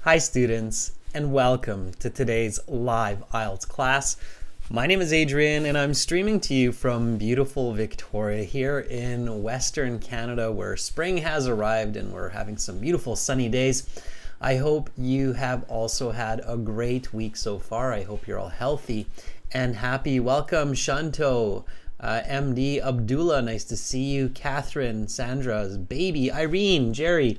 Hi students, and welcome to today's live IELTS class. My name is Adrian and I'm streaming to you from beautiful Victoria here in Western Canada, where spring has arrived and we're having some beautiful sunny days. I hope you have also had a great week so far. I hope you're all healthy and happy. Welcome Shanto, MD Abdullah, nice to see you. Catherine, Sandra's baby, Irene, Jerry.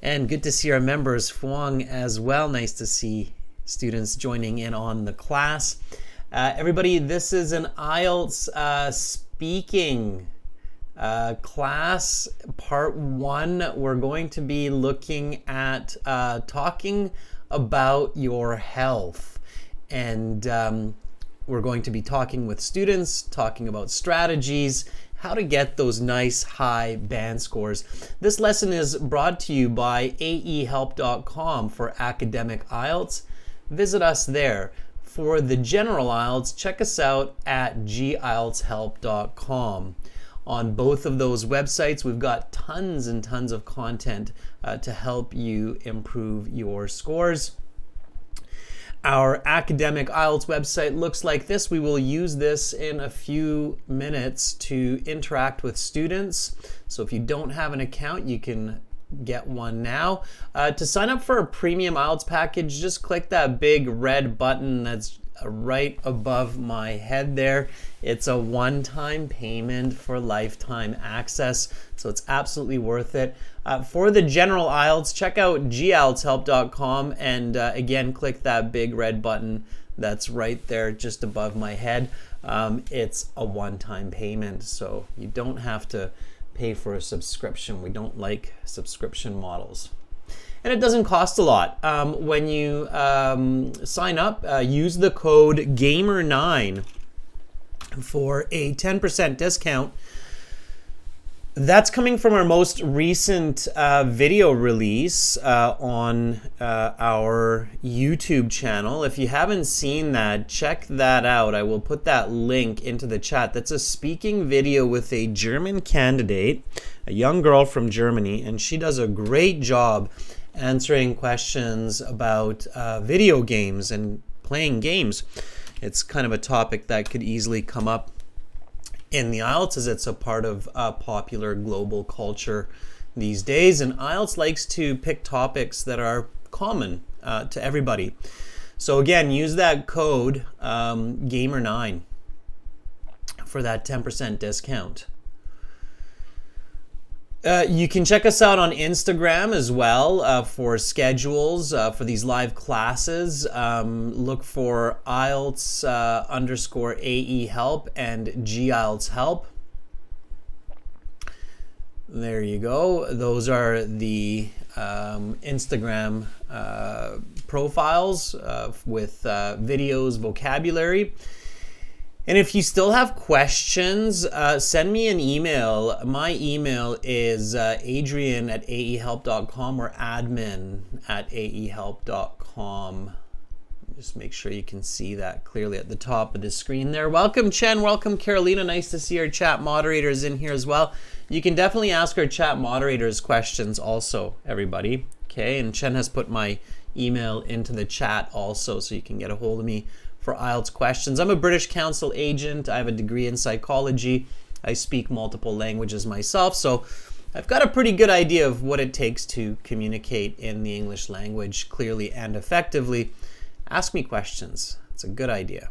And good to see our members, Fuang, as well. Nice to see students joining in on the class. Everybody, this is an IELTS speaking class, part 1. We're going to be looking at talking about your health. And we're going to be talking with students, talking about strategies, how to get those nice high band scores. This lesson is brought to you by aehelp.com for academic IELTS. Visit us there. For the general IELTS, check us out at gieltshelp.com. On both of those websites, we've got tons and tons of content to help you improve your scores. Our academic IELTS website looks like this. We will use this in a few minutes to interact with students. So if you don't have an account, you can get one now. To sign up for a premium IELTS package, just click that big red button that's right above my head there. It's a one-time payment for lifetime access, so it's absolutely worth it. For the general IELTS, check out gieltshelp.com and again, click that big red button that's right there just above my head. It's a one-time payment, so you don't have to pay for a subscription. We don't like subscription models. And it doesn't cost a lot. When you sign up, use the code GAMER9 for a 10% discount. That's coming from our most recent video release on our YouTube channel. If you haven't seen that, check that out. I will put that link into the chat. That's a speaking video with a German candidate, a young girl from Germany, and she does a great job answering questions about video games and playing games. It's kind of a topic that could easily come up in the IELTS, as it's a part of popular global culture these days, and IELTS likes to pick topics that are common to everybody. So again, use that code GAMER9 for that 10% discount. You can check us out on Instagram as well for schedules for these live classes. Look for IELTS _ AE help and GIELTS help. There you go. Those are the Instagram profiles with videos, vocabulary. And if you still have questions, send me an email. My email is adrian@aehelp.com or admin@aehelp.com. Just make sure you can see that clearly at the top of the screen there. Welcome, Chen. Welcome, Carolina. Nice to see our chat moderators in here as well. You can definitely ask our chat moderators questions also, everybody. Okay, and Chen has put my email into the chat also, so you can get a hold of me for IELTS questions. I'm a British Council agent. I have a degree in psychology. I speak multiple languages myself, so I've got a pretty good idea of what it takes to communicate in the English language clearly and effectively. Ask me questions. It's a good idea.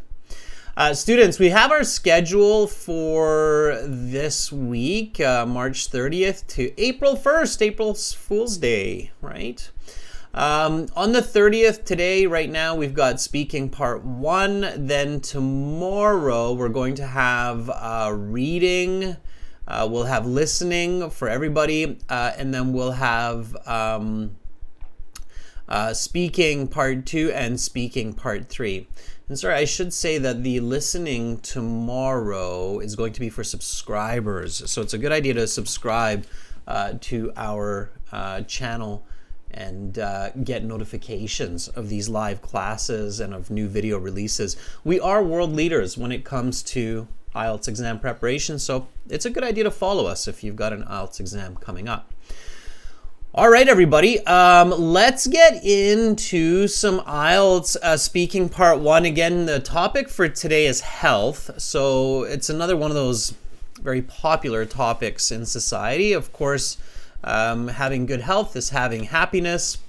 Students, we have our schedule for this week, March 30th to April 1st, April Fool's Day, right? On the 30th today, right now, we've got speaking part 1. Then tomorrow, we're going to have reading. We'll have listening for everybody. And then we'll have speaking part 2 and speaking part 3. And sorry, I should say that the listening tomorrow is going to be for subscribers. So it's a good idea to subscribe to our channel and get notifications of these live classes and of new video releases. We are world leaders when it comes to IELTS exam preparation, so it's a good idea to follow us if you've got an IELTS exam coming up. All right, everybody. Let's get into some IELTS speaking part 1. Again, the topic for today is health. So it's another one of those very popular topics in society. Of course, having good health is having happiness.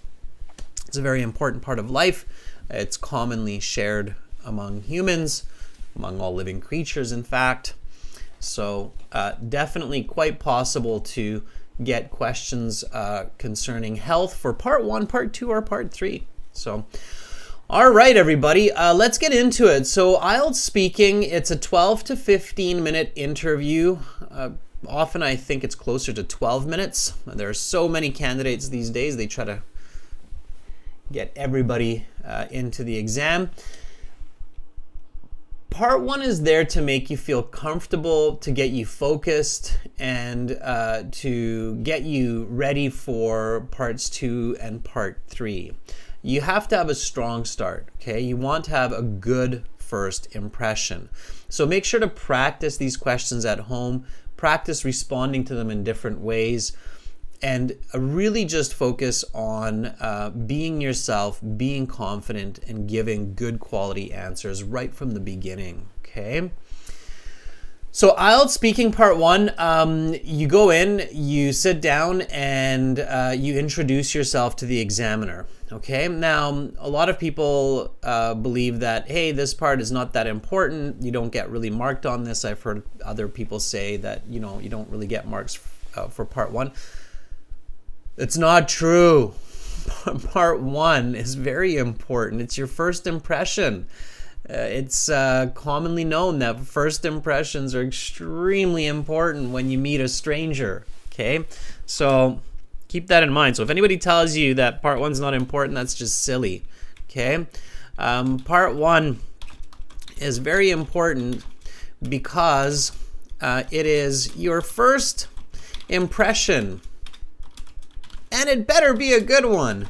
It's a very important part of life. It's commonly shared among humans, among all living creatures, in fact. So definitely quite possible to get questions concerning health for part 1, part 2, or part 3. So, all right, everybody, let's get into it. So IELTS speaking, it's a 12 to 15 minute interview. Often I think it's closer to 12 minutes. There are so many candidates these days, they try to get everybody into the exam. Part 1 is there to make you feel comfortable, to get you focused, and to get you ready for parts 2 and part 3. You have to have a strong start, okay? You want to have a good first impression. So make sure to practice these questions at home, practice responding to them in different ways, and really just focus on being yourself, being confident, and giving good quality answers right from the beginning, okay? So IELTS speaking part 1, you go in, you sit down, and you introduce yourself to the examiner, okay? Now, a lot of people believe that, hey, this part is not that important. You don't get really marked on this. I've heard other people say that, you know, you don't really get marks for part 1. It's not true. Part 1 is very important. It's your first impression. It's commonly known that first impressions are extremely important when you meet a stranger, okay? So keep that in mind. So if anybody tells you that part 1's not important, that's just silly, okay? Part 1 is very important because it is your first impression. And it better be a good one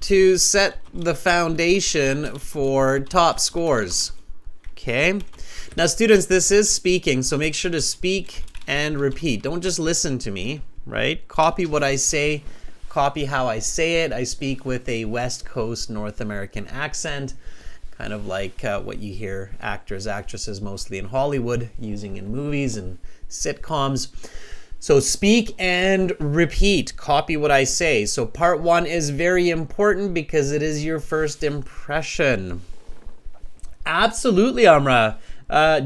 to set the foundation for top scores. Okay? Now, students, this is speaking, so make sure to speak and repeat. Don't just listen to me, right? Copy what I say, copy how I say it. I speak with a West Coast North American accent, kind of like what you hear actors, actresses, mostly in Hollywood, using in movies and sitcoms. So speak and repeat. Copy what I say. So part 1 is very important because it is your first impression. Absolutely, Amra.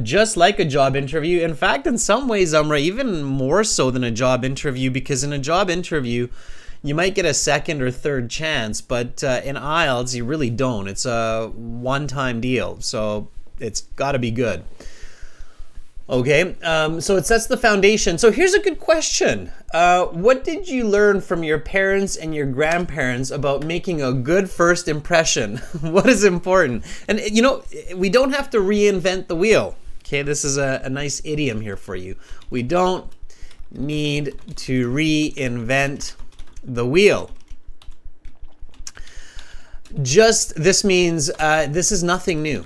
Just like a job interview. In fact, in some ways, Amra, even more so than a job interview, because in a job interview, you might get a second or third chance, but in IELTS, you really don't. It's a one-time deal, so it's got to be good. Okay, so it sets the foundation. So here's a good question. What did you learn from your parents and your grandparents about making a good first impression? What is important? And you know, we don't have to reinvent the wheel. Okay, this is a nice idiom here for you. We don't need to reinvent the wheel. This means this is nothing new.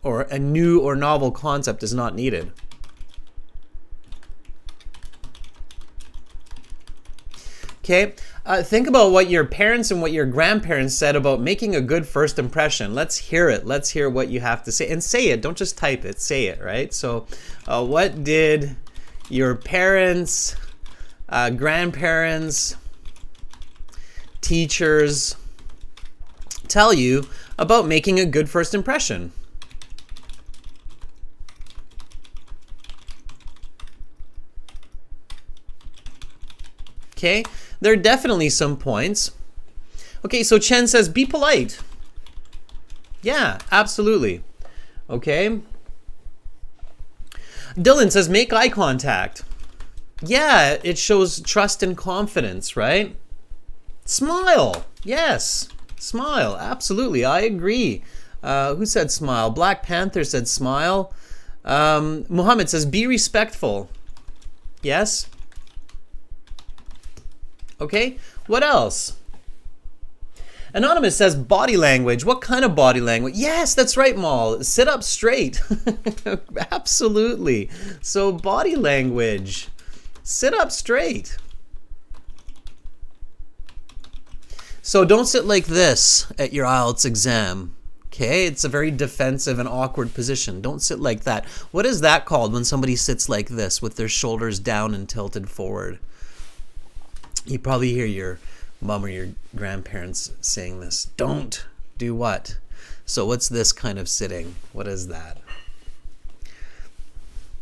Or a new or novel concept is not needed. Okay, think about what your parents and what your grandparents said about making a good first impression. Let's hear it. Let's hear what you have to say. And say it. Don't just type it. Say it, right? So what did your parents, grandparents, teachers tell you about making a good first impression? Okay, there are definitely some points. Okay, so Chen says, be polite. Yeah, absolutely. Okay. Dylan says, make eye contact. Yeah, it shows trust and confidence, right? Smile. Yes, smile. Absolutely, I agree. Who said smile? Black Panther said smile. Muhammad says, be respectful. Yes. Okay, what else? Anonymous says body language. What kind of body language? Yes, that's right, Maul. Sit up straight. Absolutely. So body language. Sit up straight. So don't sit like this at your IELTS exam. Okay, it's a very defensive and awkward position. Don't sit like that. What is that called when somebody sits like this with their shoulders down and tilted forward? You probably hear your mom or your grandparents saying this. Don't do what? So what's this kind of sitting? What is that?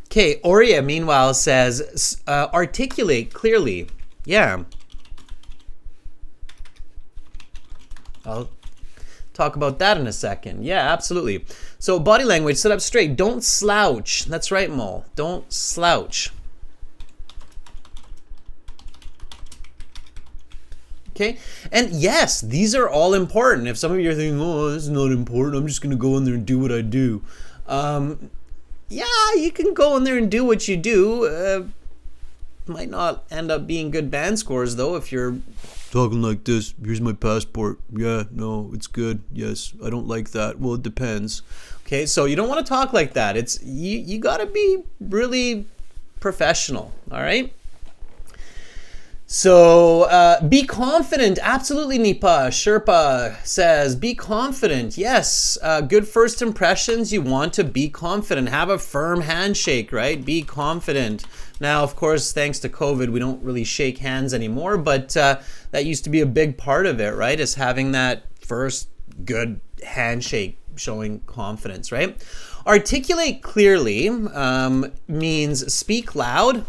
Okay, Aurea meanwhile says articulate clearly. Yeah. I'll talk about that in a second. Yeah, absolutely. So body language, sit up straight. Don't slouch. That's right, Mol. Don't slouch. Okay, and yes, these are all important. If some of you are thinking, oh, this is not important, I'm just going to go in there and do what I do. Yeah, you can go in there and do what you do. Might not end up being good band scores, though, if you're talking like this. Here's my passport. Yeah, no, it's good. Yes, I don't like that. Well, it depends. Okay, so you don't want to talk like that. It's you got to be really professional, all right? So be confident. Absolutely, Nipa. Sherpa says be confident. Yes, good first impressions. You want to be confident. Have a firm handshake, right? Be confident. Now, of course, thanks to COVID, we don't really shake hands anymore, but that used to be a big part of it, right? Is having that first good handshake showing confidence, right? Articulate clearly means speak loud.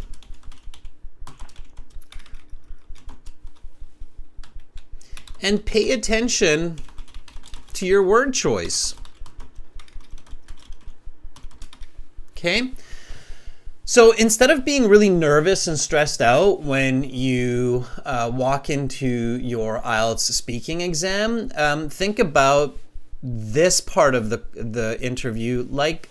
And pay attention to your word choice. Okay? So instead of being really nervous and stressed out when you walk into your IELTS speaking exam, think about this part of the interview like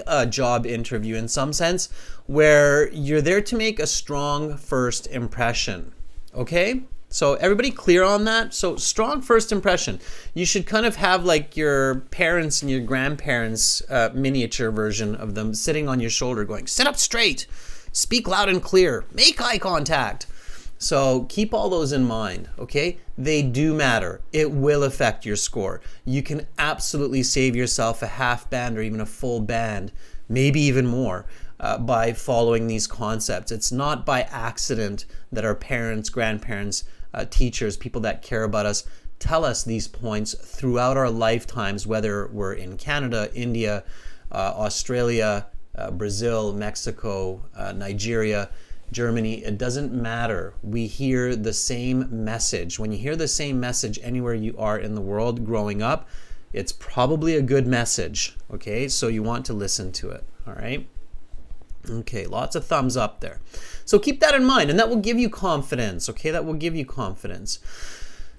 a job interview in some sense, where you're there to make a strong first impression. Okay? So everybody clear on that? So strong first impression. You should kind of have like your parents and your grandparents' miniature version of them sitting on your shoulder going, sit up straight, speak loud and clear, make eye contact. So keep all those in mind, okay? They do matter. It will affect your score. You can absolutely save yourself a half band or even a full band, maybe even more. By following these concepts. It's not by accident that our parents, grandparents, teachers, people that care about us, tell us these points throughout our lifetimes, whether we're in Canada, India, Australia, Brazil, Mexico, Nigeria, Germany. It doesn't matter. We hear the same message. When you hear the same message anywhere you are in the world growing up, it's probably a good message, okay? So you want to listen to it, all right? Okay, lots of thumbs up there. So keep that in mind, and that will give you confidence, okay? That will give you confidence.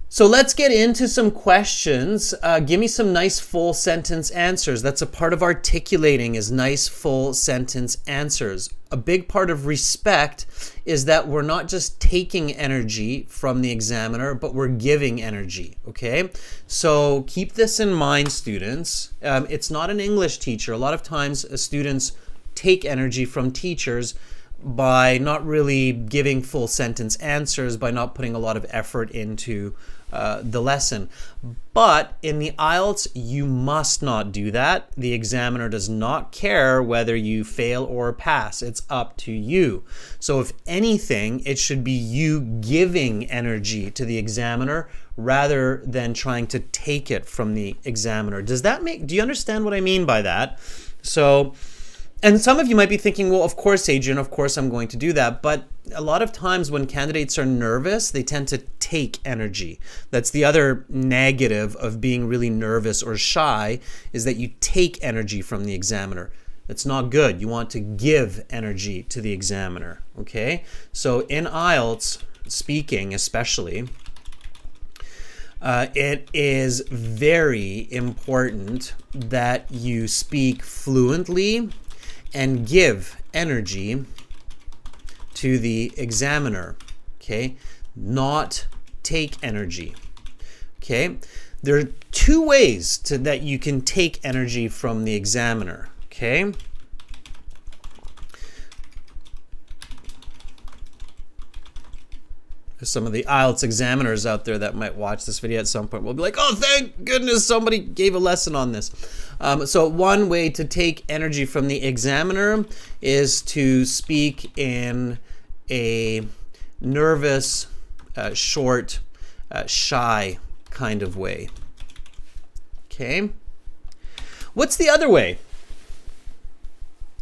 So let's get into some questions. Give me some nice full sentence answers. That's a part of articulating, is nice full sentence answers. A big part of respect is that we're not just taking energy from the examiner, but we're giving energy, okay? So keep this in mind, students. It's not an English teacher. A lot of times students take energy from teachers by not really giving full sentence answers, by not putting a lot of effort into the lesson. But in the IELTS, you must not do that. The examiner does not care whether you fail or pass. It's up to you. So if anything, it should be you giving energy to the examiner rather than trying to take it from the examiner. Do you understand what I mean by that? So, and some of you might be thinking, well, of course, Adrian, of course I'm going to do that. But a lot of times when candidates are nervous, they tend to take energy. That's the other negative of being really nervous or shy, is that you take energy from the examiner. That's not good. You want to give energy to the examiner, okay? So in IELTS, speaking especially, it is very important that you speak fluently and give energy to the examiner, okay? Not take energy, Okay, there are two ways that you can take energy from the examiner. Okay. There's some of the IELTS examiners out there that might watch this video at some point. Will be like, oh, thank goodness somebody gave a lesson on this. So one way to take energy from the examiner is to speak in a nervous, short, shy kind of way. Okay. What's the other way?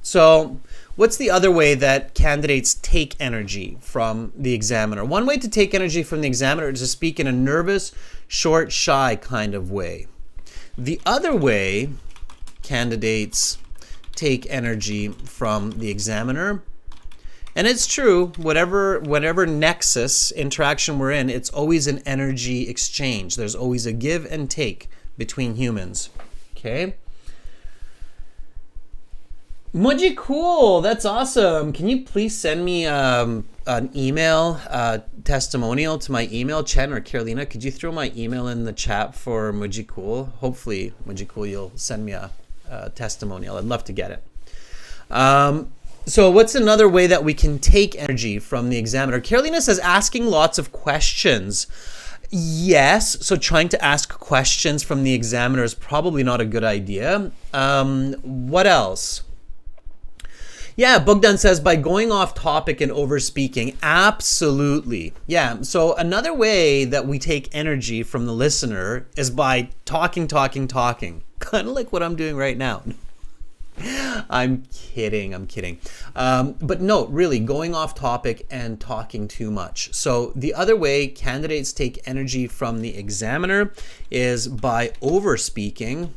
So what's the other way that candidates take energy from the examiner? One way to take energy from the examiner is to speak in a nervous, short, shy kind of way. The other way candidates take energy from the examiner, and it's true, whatever nexus interaction we're in, it's always an energy exchange. There's always a give and take between humans. Okay? Muji, cool. That's awesome. Can you please send me an email testimonial to my email? Chen or Carolina, could you throw my email in the chat for Muji Cool? Hopefully, Muji Cool, you'll send me a testimonial. I'd love to get it. So what's another way that we can take energy from the examiner? Carolina says asking lots of questions. Yes, so trying to ask questions from the examiner is probably not a good idea. What else? Yeah, Bogdan says by going off topic and over speaking. Absolutely. Yeah, so another way that we take energy from the listener is by talking. Kind of like what I'm doing right now. I'm kidding. But no, really, going off topic and talking too much. So the other way candidates take energy from the examiner is by over speaking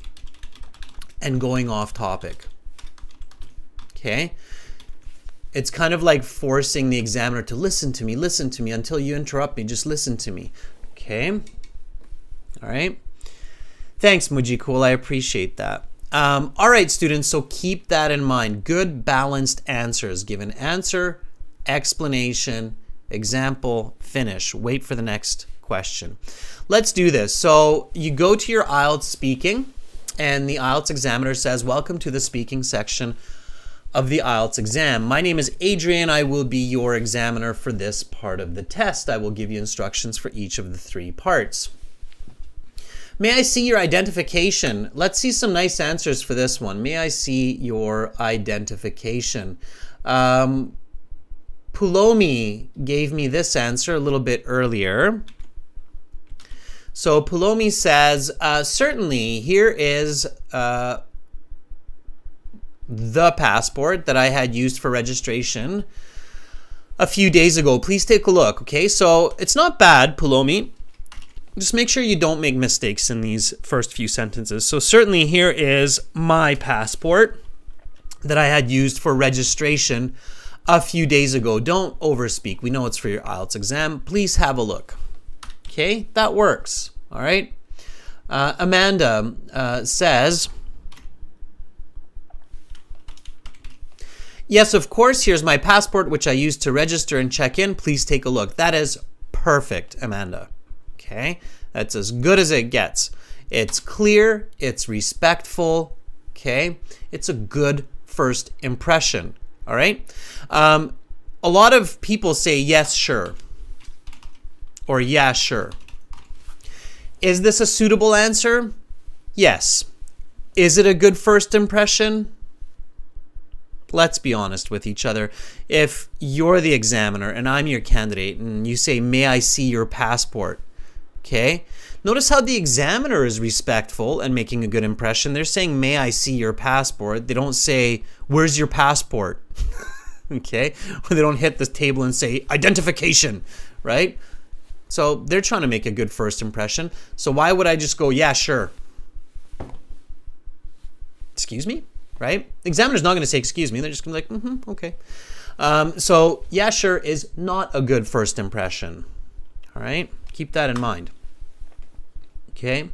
and going off topic. Okay? It's kind of like forcing the examiner to listen to me until you interrupt me. Just listen to me. Okay? All right? Thanks, Muji Cool. I appreciate that. All right, students, so keep that in mind. Good, balanced answers. Give an answer, explanation, example, finish. Wait for the next question. Let's do this. So you go to your IELTS speaking, and the IELTS examiner says, welcome to the speaking section of the IELTS exam. My name is Adrian. I will be your examiner for this part of the test. I will give you instructions for each of the 3 parts. May I see your identification? Let's see some nice answers for this one. May I see your identification? Pulomi gave me this answer a little bit earlier. So Pulomi says, certainly, here is the passport that I had used for registration a few days ago. Please take a look. Okay, so it's not bad, Pulomi. Just make sure you don't make mistakes in these first few sentences. So certainly here is my passport that I had used for registration a few days ago. Don't overspeak. We know it's for your IELTS exam. Please have a look. Okay, that works. All right. Amanda says, yes, of course, here's my passport, which I used to register and check in. Please take a look. That is perfect, Amanda. Okay, that's as good as it gets. It's clear, it's respectful, okay? It's a good first impression, all right? A lot of people say, yes, sure, or yeah, sure. Is this a suitable answer? Yes. Is it a good first impression? Let's be honest with each other. If you're the examiner and I'm your candidate and you say, may I see your passport? Okay, notice how the examiner is respectful and making a good impression. They're saying, may I see your passport? They don't say, where's your passport? Okay, or they don't hit the table and say, identification, right? So they're trying to make a good first impression. So why would I just go, yeah, sure? Excuse me, right? The examiner's not going to say, excuse me. They're just going to be like, okay. So yeah, sure is not a good first impression, all right? Keep that in mind. Okay.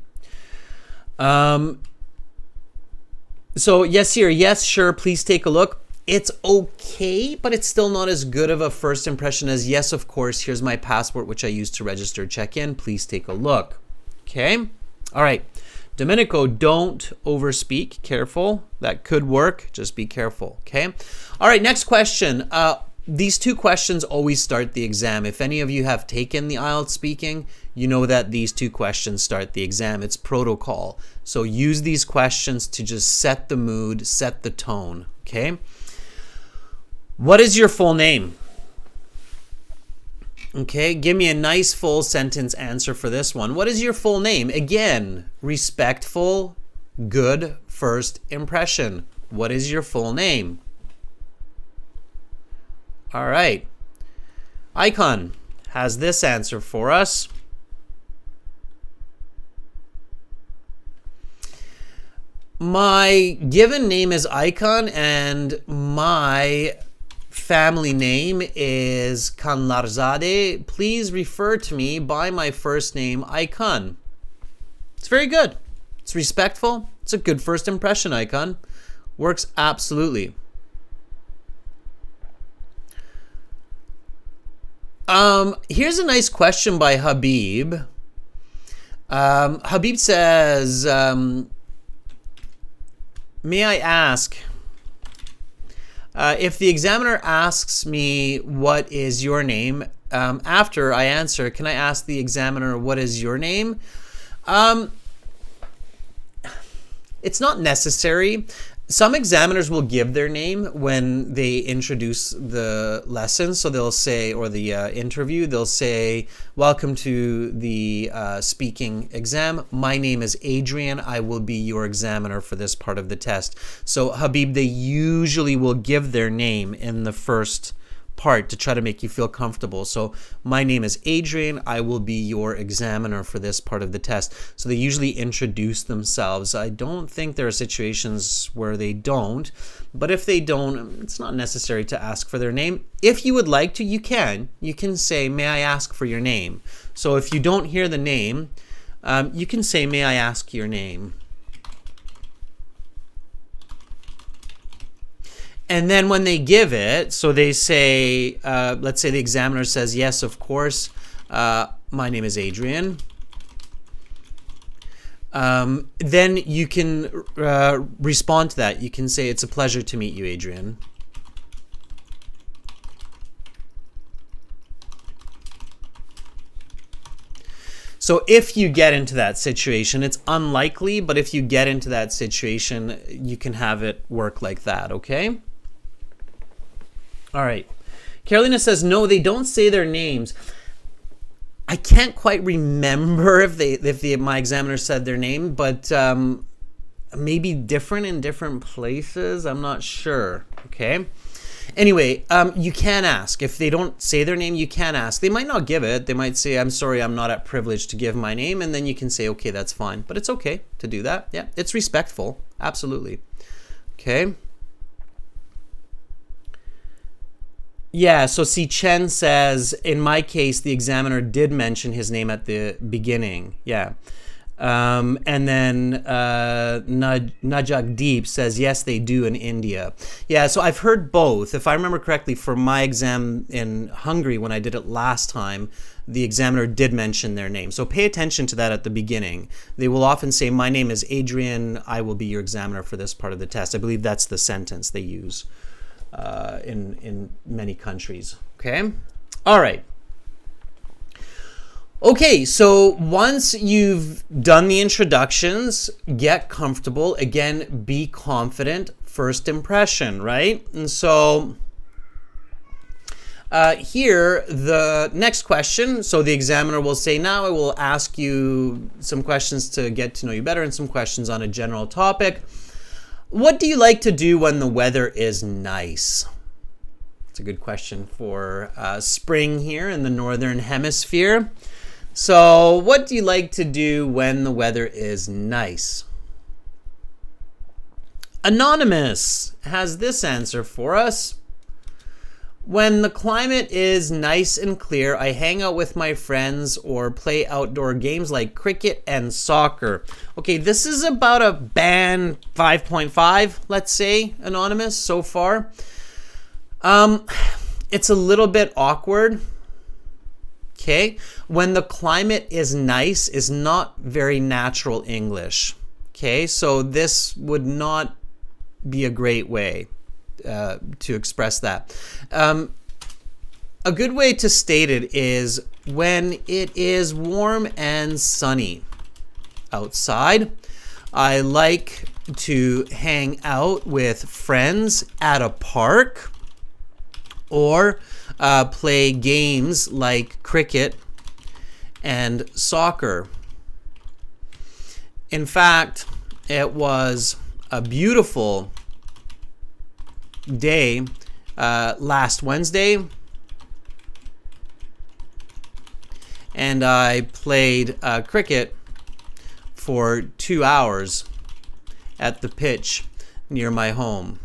So yes, here, yes, sure, please take a look. It's okay, but it's still not as good of a first impression as yes, of course, here's my passport, which I used to register check-in. Please take a look. Okay? All right. Domenico, don't overspeak. Careful. That could work. Just be careful. Okay? All right, next question. These two questions always start the exam. If any of you have taken the IELTS speaking, you know that these two questions start the exam. It's protocol. So use these questions to just set the mood, set the tone. Okay? What is your full name? Okay, give me a nice full sentence answer for this one. What is your full name? Again, respectful, good first impression. What is your full name? All right. Icon has this answer for us. My given name is Icon and my family name is Kanlarzade. Please refer to me by my first name, Icon. It's very good. It's respectful. It's a good first impression, Icon. Works absolutely. Here's a nice question by Habib. Habib says, may I ask, if the examiner asks me what is your name, after I answer, can I ask the examiner what is your name? It's not necessary. Some examiners will give their name when they introduce the lesson. So they'll say, or the interview, they'll say, welcome to the speaking exam. My name is Adrian. I will be your examiner for this part of the test. So Habib, they usually will give their name in the first part to try to make you feel comfortable. So my name is Adrian. I will be your examiner for this part of the test. So they usually introduce themselves. I don't think there are situations where they don't, but if they don't, it's not necessary to ask for their name. If you would like to, you can say, may I ask for your name? So if you don't hear the name, you can say, may I ask your name? And then when they give it, so they say, let's say the examiner says, yes, of course, my name is Adrian. Then you can respond to that. You can say, it's a pleasure to meet you, Adrian. So if you get into that situation, it's unlikely, but if you get into that situation, you can have it work like that, okay? All right. Carolina says, no, they don't say their names. I can't quite remember if my examiner said their name, but maybe different in different places. I'm not sure, okay? Anyway, you can ask. If they don't say their name, you can ask. They might not give it. They might say, I'm sorry, I'm not at privilege to give my name. And then you can say, okay, that's fine. But it's okay to do that. Yeah, it's respectful. Absolutely. Okay. Yeah, so see, Chen says, in my case, the examiner did mention his name at the beginning. Yeah. And then Najagdeep says, yes, they do in India. Yeah, so I've heard both. If I remember correctly, for my exam in Hungary, when I did it last time, the examiner did mention their name. So pay attention to that at the beginning. They will often say, my name is Adrian. I will be your examiner for this part of the test. I believe that's the sentence they use in many countries. Okay? All right. Okay, so once you've done the introductions, get comfortable. Again, be confident. First impression, right? And so here, the next question. So the examiner will say, now I will ask you some questions to get to know you better and some questions on a general topic. What do you like to do when the weather is nice? It's a good question for spring here in the Northern Hemisphere. So what do you like to do when the weather is nice? Anonymous has this answer for us. When the climate is nice and clear, I hang out with my friends or play outdoor games like cricket and soccer. Okay, this is about a band 5.5, let's say, Anonymous, so far. It's a little bit awkward. Okay, when the climate is nice is not very natural English. Okay, so this would not be a great way to express that. A good way to state it is when it is warm and sunny outside. I like to hang out with friends at a park or play games like cricket and soccer. In fact, it was a beautiful day last Wednesday, and I played cricket for 2 hours at the pitch near my home.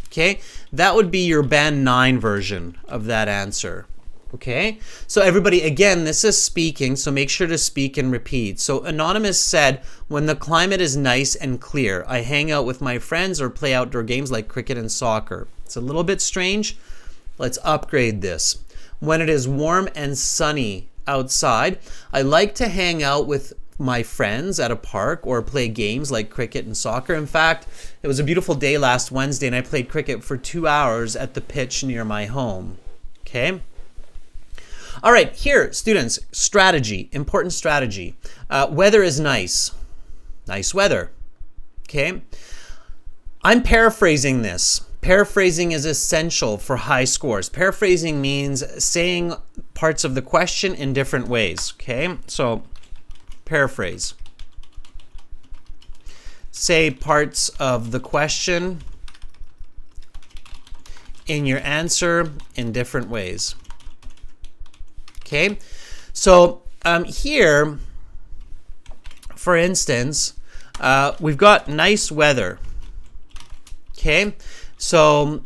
Okay, that would be your band 9 version of that answer. Okay, so everybody, again, this is speaking, so make sure to speak and repeat. So Anonymous said, when the climate is nice and clear, I hang out with my friends or play outdoor games like cricket and soccer. It's a little bit strange. Let's upgrade this. When it is warm and sunny outside, I like to hang out with my friends at a park or play games like cricket and soccer. In fact, it was a beautiful day last Wednesday and I played cricket for 2 hours at the pitch near my home. Okay. All right, here, students, strategy, important strategy. Weather is nice. Nice weather. Okay. I'm paraphrasing this. Paraphrasing is essential for high scores. Paraphrasing means saying parts of the question in different ways. Okay, so paraphrase. Say parts of the question in your answer in different ways. Okay, so here, for instance, we've got nice weather. Okay, so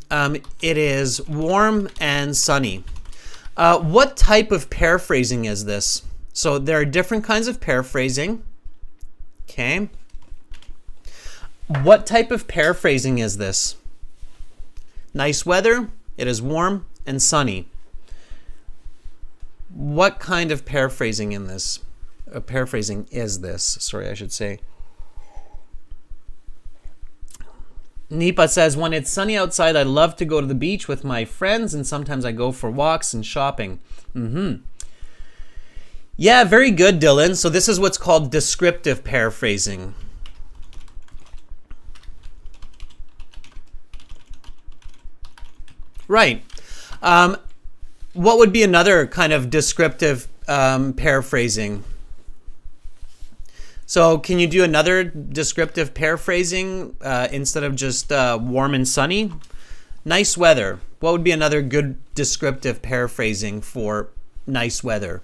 it is warm and sunny. What type of paraphrasing is this? So there are different kinds of paraphrasing. Okay, what type of paraphrasing is this? Nice weather, it is warm and sunny. What kind of paraphrasing in this? Paraphrasing is this? Sorry, I should say. Nipa says, when it's sunny outside, I love to go to the beach with my friends, and sometimes I go for walks and shopping. Yeah, very good, Dylan. So this is what's called descriptive paraphrasing. Right. What would be another kind of descriptive paraphrasing? So can you do another descriptive paraphrasing instead of just warm and sunny? Nice weather. What would be another good descriptive paraphrasing for nice weather?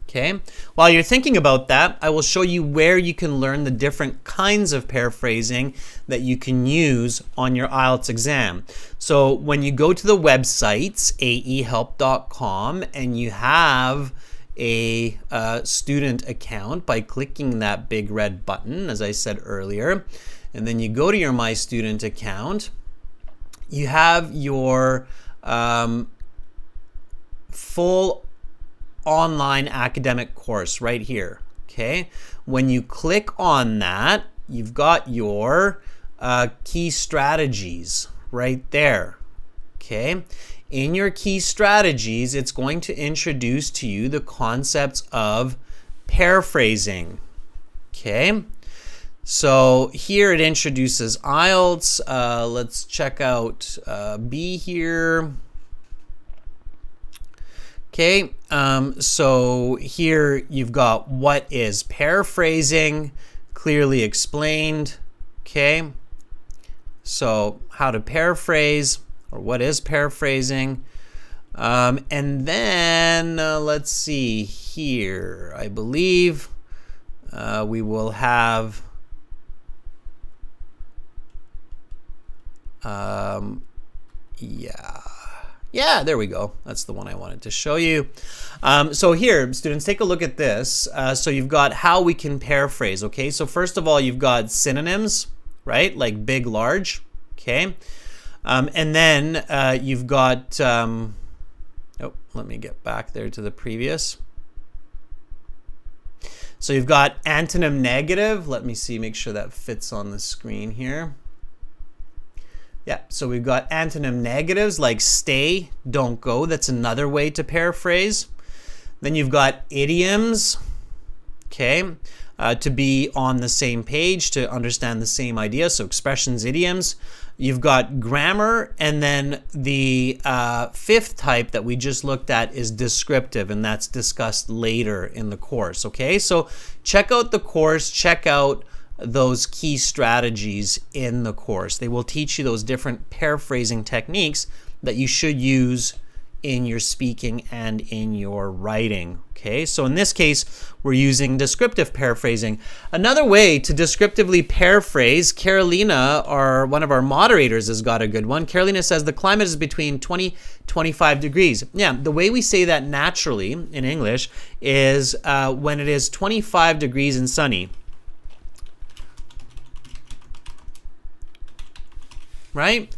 Okay. While you're thinking about that, I will show you where you can learn the different kinds of paraphrasing that you can use on your IELTS exam. So when you go to the websites, aehelp.com, and you have a student account by clicking that big red button, as I said earlier, and then you go to your My Student account, you have your full online academic course right here. Okay, when you click on that, you've got your key strategies right there. Okay, in your key strategies, it's going to introduce to you the concepts of paraphrasing. Okay, so here it introduces IELTS. Let's check out B here. Okay, so here you've got what is paraphrasing, clearly explained. Okay, so how to paraphrase, or what is paraphrasing. And then let's see here, I believe we will have yeah, there we go. That's the one I wanted to show you. So here, students, take a look at this. So you've got how we can paraphrase, okay? So first of all, you've got synonyms, right? Like big, large, okay? And then you've got, oh, let me get back there to the previous. So you've got antonym negative. Let me see, make sure that fits on the screen here. Yeah, so we've got antonym negatives like stay, don't go. That's another way to paraphrase. Then you've got idioms, okay, to be on the same page, to understand the same idea. So expressions, idioms. You've got grammar, and then the fifth type that we just looked at is descriptive, and that's discussed later in the course, okay? So check out the course, check out those key strategies in the course. They will teach you those different paraphrasing techniques that you should use in your speaking and in your writing. Okay, so in this case, we're using descriptive paraphrasing. Another way to descriptively paraphrase, Carolina, one of our moderators, has got a good one. Carolina says the climate is between 20-25 degrees. Yeah, the way we say that naturally in English is when it is 25 degrees and sunny. Right?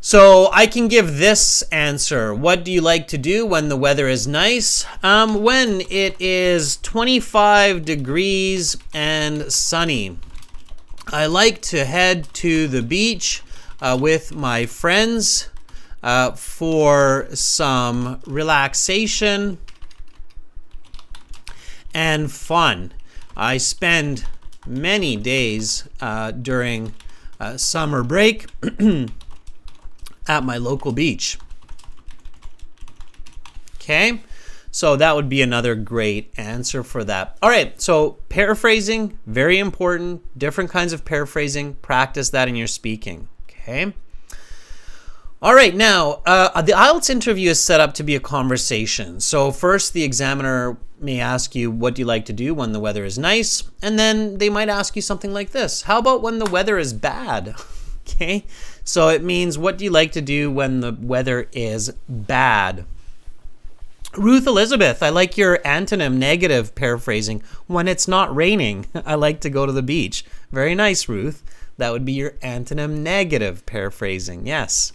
So I can give this answer. What do you like to do when the weather is nice? When it is 25 degrees and sunny, I like to head to the beach with my friends for some relaxation and fun. I spend many days during summer break at my local beach. Okay, so that would be another great answer for that. All right, so paraphrasing, very important. Different kinds of paraphrasing. Practice that in your speaking. Okay. All right, now the IELTS interview is set up to be a conversation. So first, the examiner may ask you, what do you like to do when the weather is nice? And then they might ask you something like this. How about when the weather is bad? Okay, so it means, what do you like to do when the weather is bad? Ruth Elizabeth, I like your antonym negative paraphrasing. When it's not raining, I like to go to the beach. Very nice, Ruth. That would be your antonym negative paraphrasing. Yes.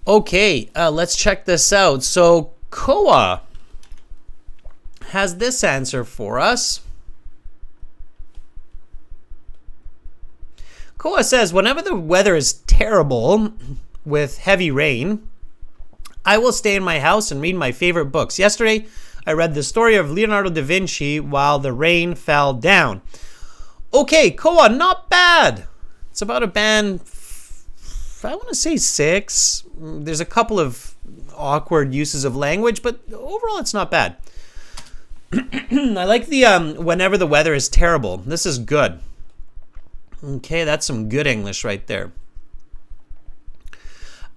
Okay, let's check this out. So Koa has this answer for us. Koa says, whenever the weather is terrible with heavy rain, I will stay in my house and read my favorite books. Yesterday, I read the story of Leonardo da Vinci while the rain fell down. Okay, Koa, not bad. It's about a band, I want to say 6. There's a couple of awkward uses of language, but overall it's not bad. I like the whenever the weather is terrible. This is good. Okay, that's some good English right there.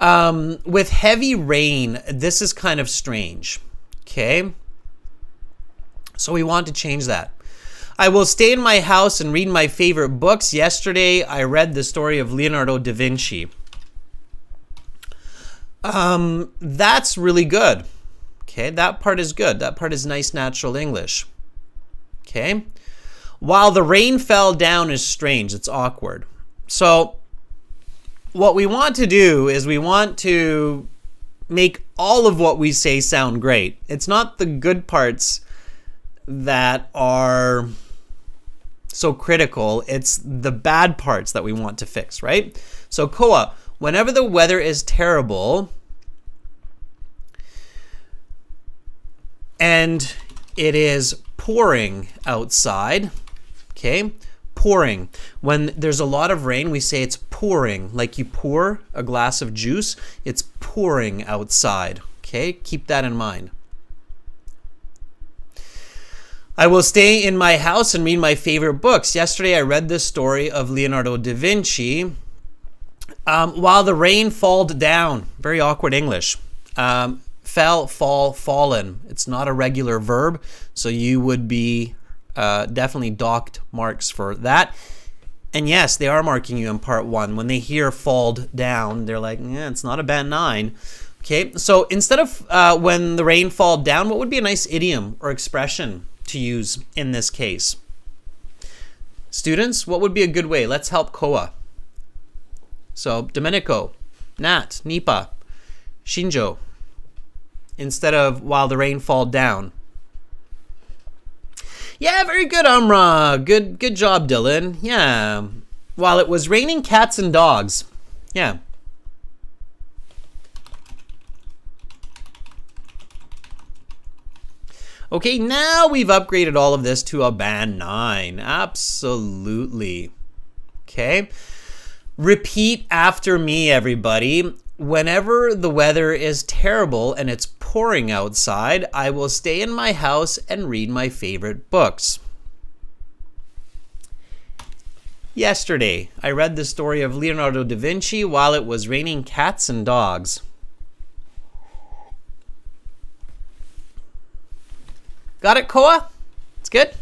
With heavy rain, this is kind of strange. Okay, so we want to change that. I will stay in my house and read my favorite books. Yesterday, I read the story of Leonardo da Vinci. That's really good. Okay, that part is good. That part is nice, natural English. Okay. While the rain fell down is strange. It's awkward. So what we want to do is we want to make all of what we say sound great. It's not the good parts that are so critical. It's the bad parts that we want to fix, right? So Koa, whenever the weather is terrible and it is pouring outside, okay, pouring. When there's a lot of rain, we say it's pouring, like you pour a glass of juice. It's pouring outside, okay? Keep that in mind. I will stay in my house and read my favorite books. Yesterday, I read the story of Leonardo da Vinci while the rain falled down. Very awkward English. Fell, fall, fallen. It's not a regular verb, so you would be definitely docked marks for that. And yes, they are marking you in part 1. When they hear falled down, they're like, yeah, it's not a band 9. Okay, so instead of when the rain fall down, what would be a nice idiom or expression to use in this case? Students, what would be a good way? Let's help Koa. So Domenico, Nat, Nipa, Shinjo, instead of while the rain fall down. Yeah, very good, Amra. Good job, Dylan. Yeah. While it was raining cats and dogs. Yeah. Okay, now we've upgraded all of this to a band 9. Absolutely. Okay. Repeat after me, everybody. Whenever the weather is terrible and it's pouring outside, I will stay in my house and read my favorite books. Yesterday, I read the story of Leonardo da Vinci while it was raining cats and dogs. Got it, Koa? It's good?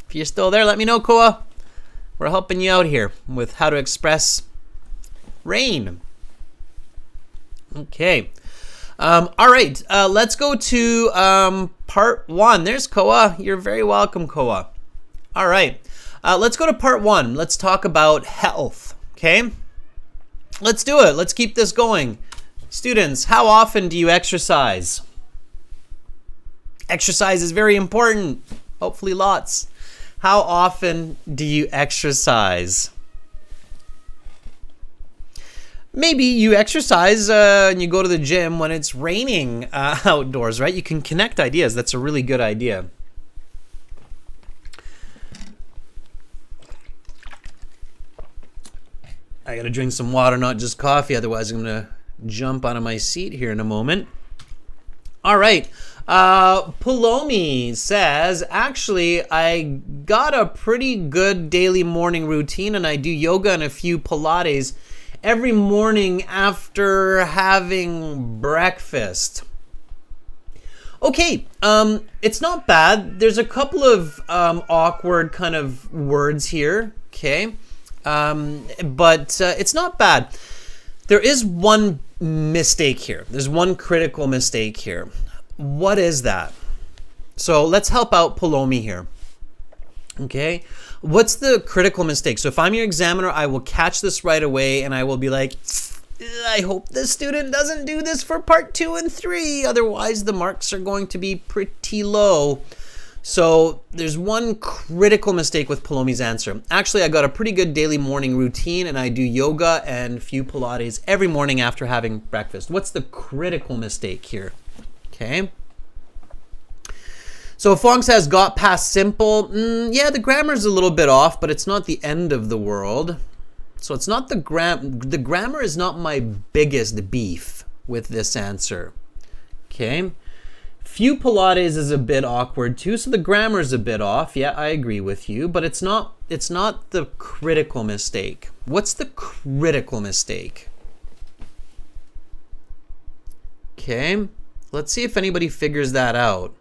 If you're still there, let me know, Koa. We're helping you out here with how to express rain. Okay. All right. Let's go to part 1. There's Koa. You're very welcome, Koa. All right. Let's go to part 1. Let's talk about health. Okay. Let's do it. Let's keep this going. Students, how often do you exercise? Exercise is very important. Hopefully lots. How often do you exercise? Maybe you exercise and you go to the gym when it's raining outdoors, right? You can connect ideas. That's a really good idea. I gotta drink some water, not just coffee. Otherwise, I'm gonna jump out of my seat here in a moment. All right. Palomi says, actually, I got a pretty good daily morning routine and I do yoga and a few Pilates every morning after having breakfast. Okay, it's not bad. There's a couple of awkward kind of words here, okay? But it's not bad. There is one mistake here. There's one critical mistake here. What is that? So let's help out Palomi here. Okay, what's the critical mistake? So if I'm your examiner, I will catch this right away and I will be like, I hope this student doesn't do this for part 2 and 3. Otherwise, the marks are going to be pretty low. So there's one critical mistake with Palomi's answer. Actually, I got a pretty good daily morning routine and I do yoga and a few Pilates every morning after having breakfast. What's the critical mistake here? Okay. So Fong says got past simple. Yeah, the grammar's a little bit off, but it's not the end of the world. So it's not the grammar is not my biggest beef with this answer. Okay. Few Pilates is a bit awkward too, so the grammar is a bit off. Yeah, I agree with you, but it's not the critical mistake. What's the critical mistake? Okay. Let's see if anybody figures that out.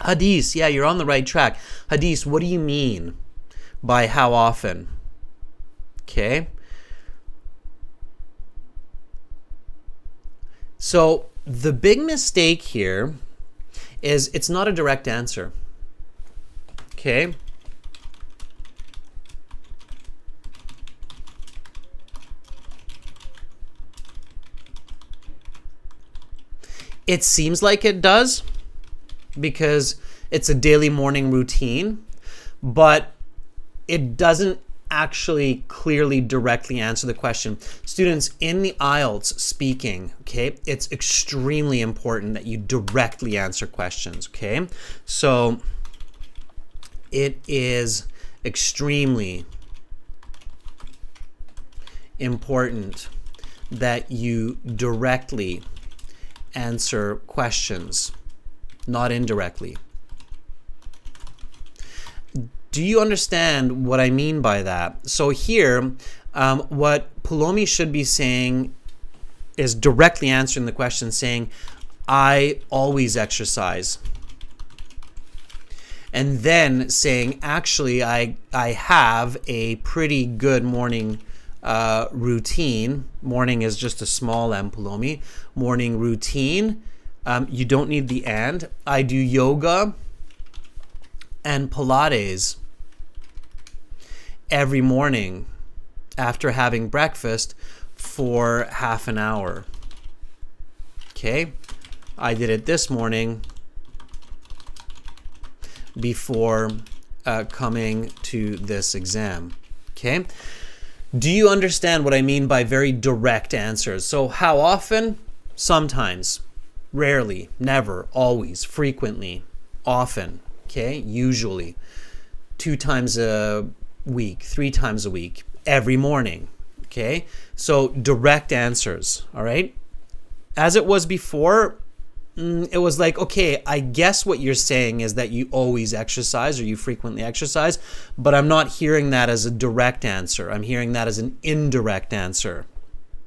Hadith, yeah, you're on the right track. Hadith, what do you mean by how often? Okay. So the big mistake here is it's not a direct answer. Okay. It seems like it does because it's a daily morning routine, but it doesn't actually clearly directly answer the question. Students, in the IELTS speaking, okay, it's extremely important that you directly answer questions, okay? So it is extremely important that you directly answer questions, not indirectly. Do you understand what I mean by that? So here, what Palomi should be saying is directly answering the question, saying, I always exercise. And then saying, actually, I have a pretty good morning routine. Morning is just a small m, Palomi. Morning routine. You don't need the and. I do yoga and Pilates every morning after having breakfast for half an hour. Okay, I did it this morning before coming to this exam. Okay, do you understand what I mean by very direct answers? So how often? Sometimes, rarely, never, always, frequently, often, okay, usually, 2 times a week, 3 times a week, every morning, okay? So direct answers, all right? As it was before, it was like, okay, I guess what you're saying is that you always exercise or you frequently exercise, but I'm not hearing that as a direct answer. I'm hearing that as an indirect answer,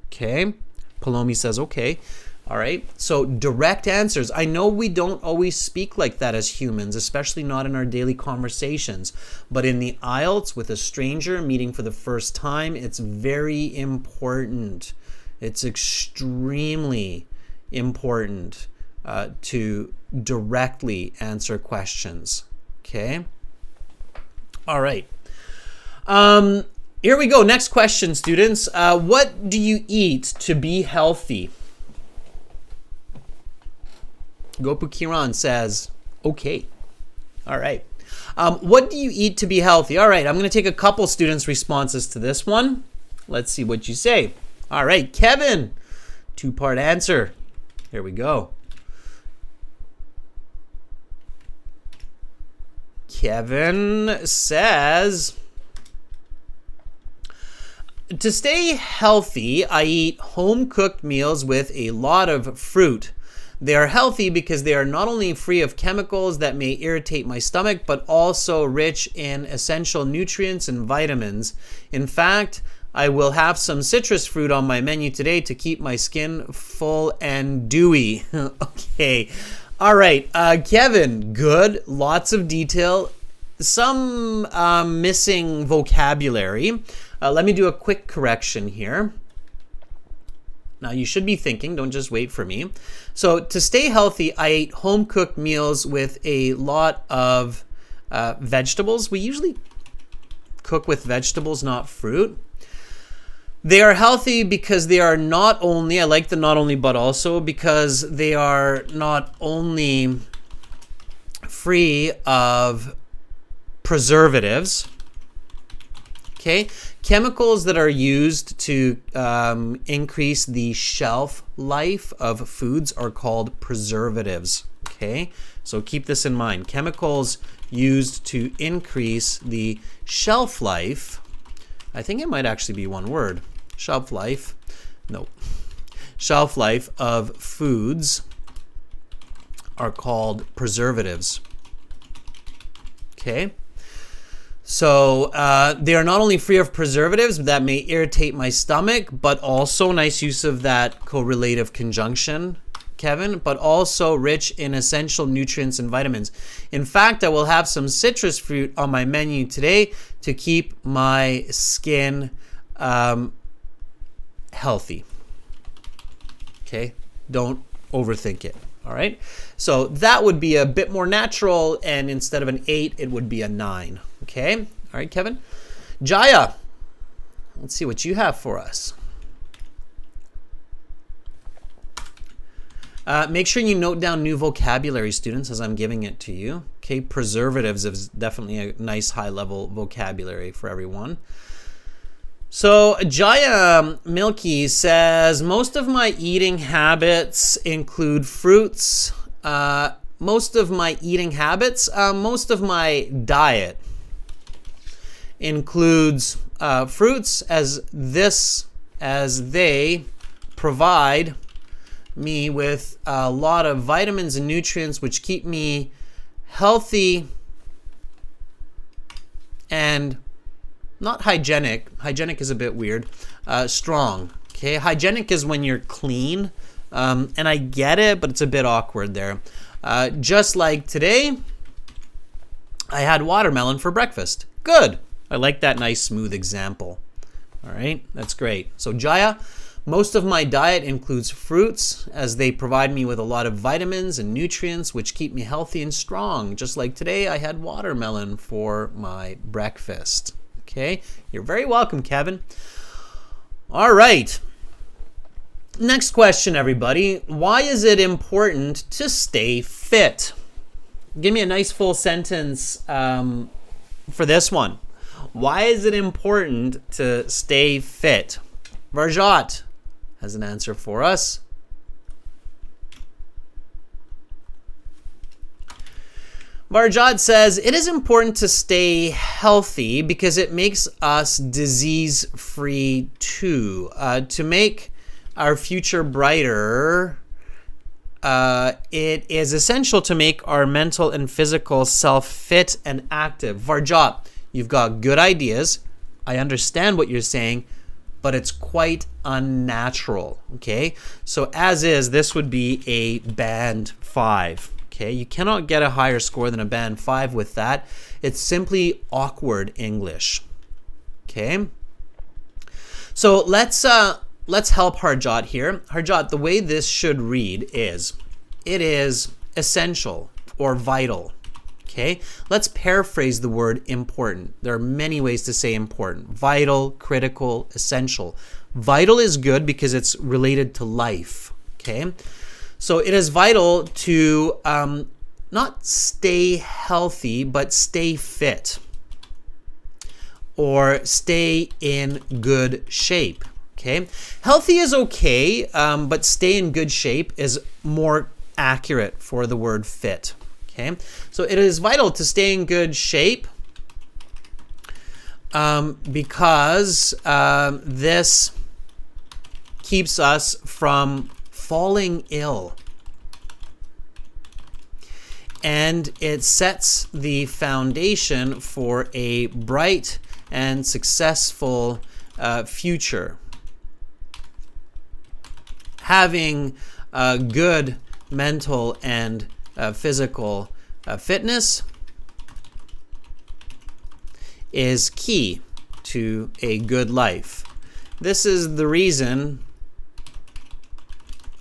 okay? Palomi says, okay. All right. So direct answers. I know we don't always speak like that as humans, especially not in our daily conversations. But in the IELTS with a stranger meeting for the first time, it's very important. It's extremely important to directly answer questions. Okay. All right. Here we go. Next question, students. What do you eat to be healthy? Gopu Kiran says, okay. All right. What do you eat to be healthy? All right. I'm going to take a couple students' responses to this one. Let's see what you say. All right. Kevin, 2-part answer. Here we go. Kevin says, to stay healthy, I eat home-cooked meals with a lot of fruit. They are healthy because they are not only free of chemicals that may irritate my stomach, but also rich in essential nutrients and vitamins. In fact, I will have some citrus fruit on my menu today to keep my skin full and dewy. Okay. All right. Kevin, good. Lots of detail. Some missing vocabulary. Let me do a quick correction here. Now, you should be thinking, don't just wait for me. So, to stay healthy, I ate home-cooked meals with a lot of vegetables. We usually cook with vegetables, not fruit. They are healthy because they are not only, I like the not only, but also because they are not only free of preservatives, okay? Chemicals that are used to increase the shelf life of foods are called preservatives, okay? So keep this in mind. Chemicals used to increase the shelf life, I think it might actually be one word, shelf life, no. Shelf life of foods are called preservatives, okay? So they are not only free of preservatives that may irritate my stomach, but also, nice use of that correlative conjunction, Kevin, but also rich in essential nutrients and vitamins. In fact, I will have some citrus fruit on my menu today to keep my skin healthy. Okay, don't overthink it. All right, so that would be a bit more natural, and instead of an 8, it would be a 9. Okay, all right, Kevin. Jaya, let's see what you have for us. Make sure you note down new vocabulary, students, as I'm giving it to you. Okay, preservatives is definitely a nice high-level vocabulary for everyone. So Jaya Milky says, most of my eating habits include fruits. Most of my diet includes fruits as they provide me with a lot of vitamins and nutrients which keep me healthy and not hygienic. Hygienic is a bit weird. Strong. Okay, hygienic is when you're clean, and I get it, but it's a bit awkward there. Just like today, I had watermelon for breakfast. Good. I like that nice smooth example. All right, that's great. So Jaya, most of my diet includes fruits as they provide me with a lot of vitamins and nutrients which keep me healthy and strong. Just like today, I had watermelon for my breakfast. Okay, you're very welcome, Kevin. All right. Next question, everybody. Why is it important to stay fit? Give me a nice full sentence for this one. Why is it important to stay fit? Varjot has an answer for us. Varjot says, it is important to stay healthy because it makes us disease-free too. To make our future brighter, it is essential to make our mental and physical self fit and active. Varjot, you've got good ideas. I understand what you're saying, but it's quite unnatural, okay? So as is, this would be a band 5. Okay, you cannot get a higher score than a band 5 with that. It's simply awkward English. Okay, so let's help Harjot here. Harjot, the way this should read is, it is essential or vital. Okay, let's paraphrase the word important. There are many ways to say important: vital, critical, essential. Vital is good because it's related to life. Okay. So it is vital to not stay healthy, but stay fit or stay in good shape, okay? Healthy is okay, but stay in good shape is more accurate for the word fit, okay? So it is vital to stay in good shape because this keeps us from falling ill, and it sets the foundation for a bright and successful future. Having good mental and physical fitness is key to a good life. This is the reason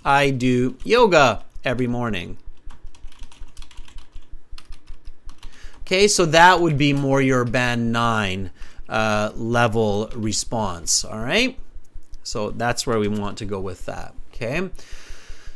I do yoga every morning. Okay, so that would be more your band 9 level response, all right? So that's where we want to go with that, okay?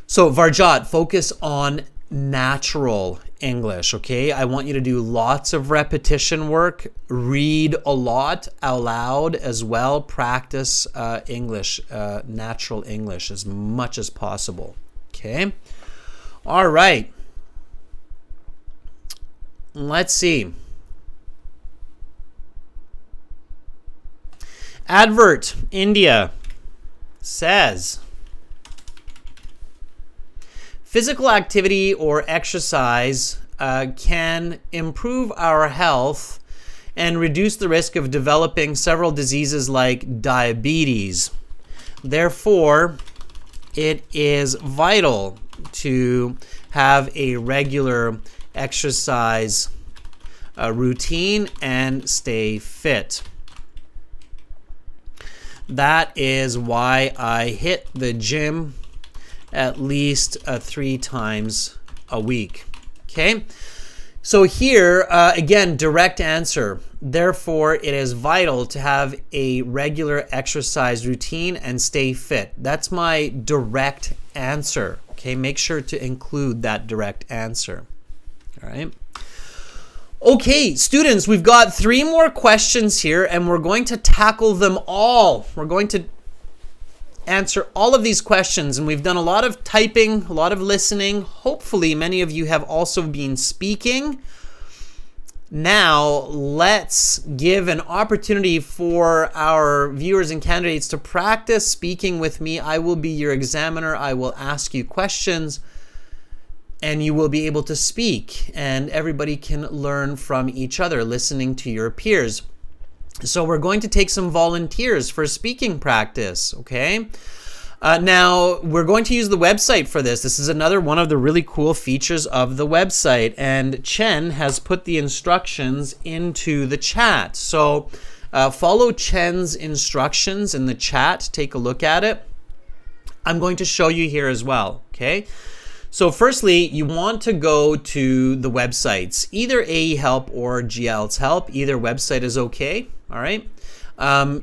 So Varjot, focus on natural English, okay? I want you to do lots of repetition work, read a lot aloud as well, practice English, natural English as much as possible, okay? All right. Let's see. Advert, India says, physical activity or exercise can improve our health and reduce the risk of developing several diseases like diabetes. Therefore, it is vital to have a regular exercise routine and stay fit. That is why I hit the gym at least 3 times a week. Okay, so here again, direct answer. Therefore, it is vital to have a regular exercise routine and stay fit. That's my direct answer. Okay, make sure to include that direct answer. All right. Okay, students, we've got 3 more questions here, and we're going to tackle them all. We're going to answer all of these questions, and we've done a lot of typing, a lot of listening. Hopefully, many of you have also been speaking. Now, let's give an opportunity for our viewers and candidates to practice speaking with me. I will be your examiner. I will ask you questions, and you will be able to speak, and everybody can learn from each other, listening to your peers. So we're going to take some volunteers for speaking practice, okay? Now, we're going to use the website for this. This is another one of the really cool features of the website, and Chen has put the instructions into the chat. So follow Chen's instructions in the chat. Take a look at it. I'm going to show you here as well, okay? So firstly, you want to go to the websites, either AE Help or IELTS Help. Either website is okay, All right.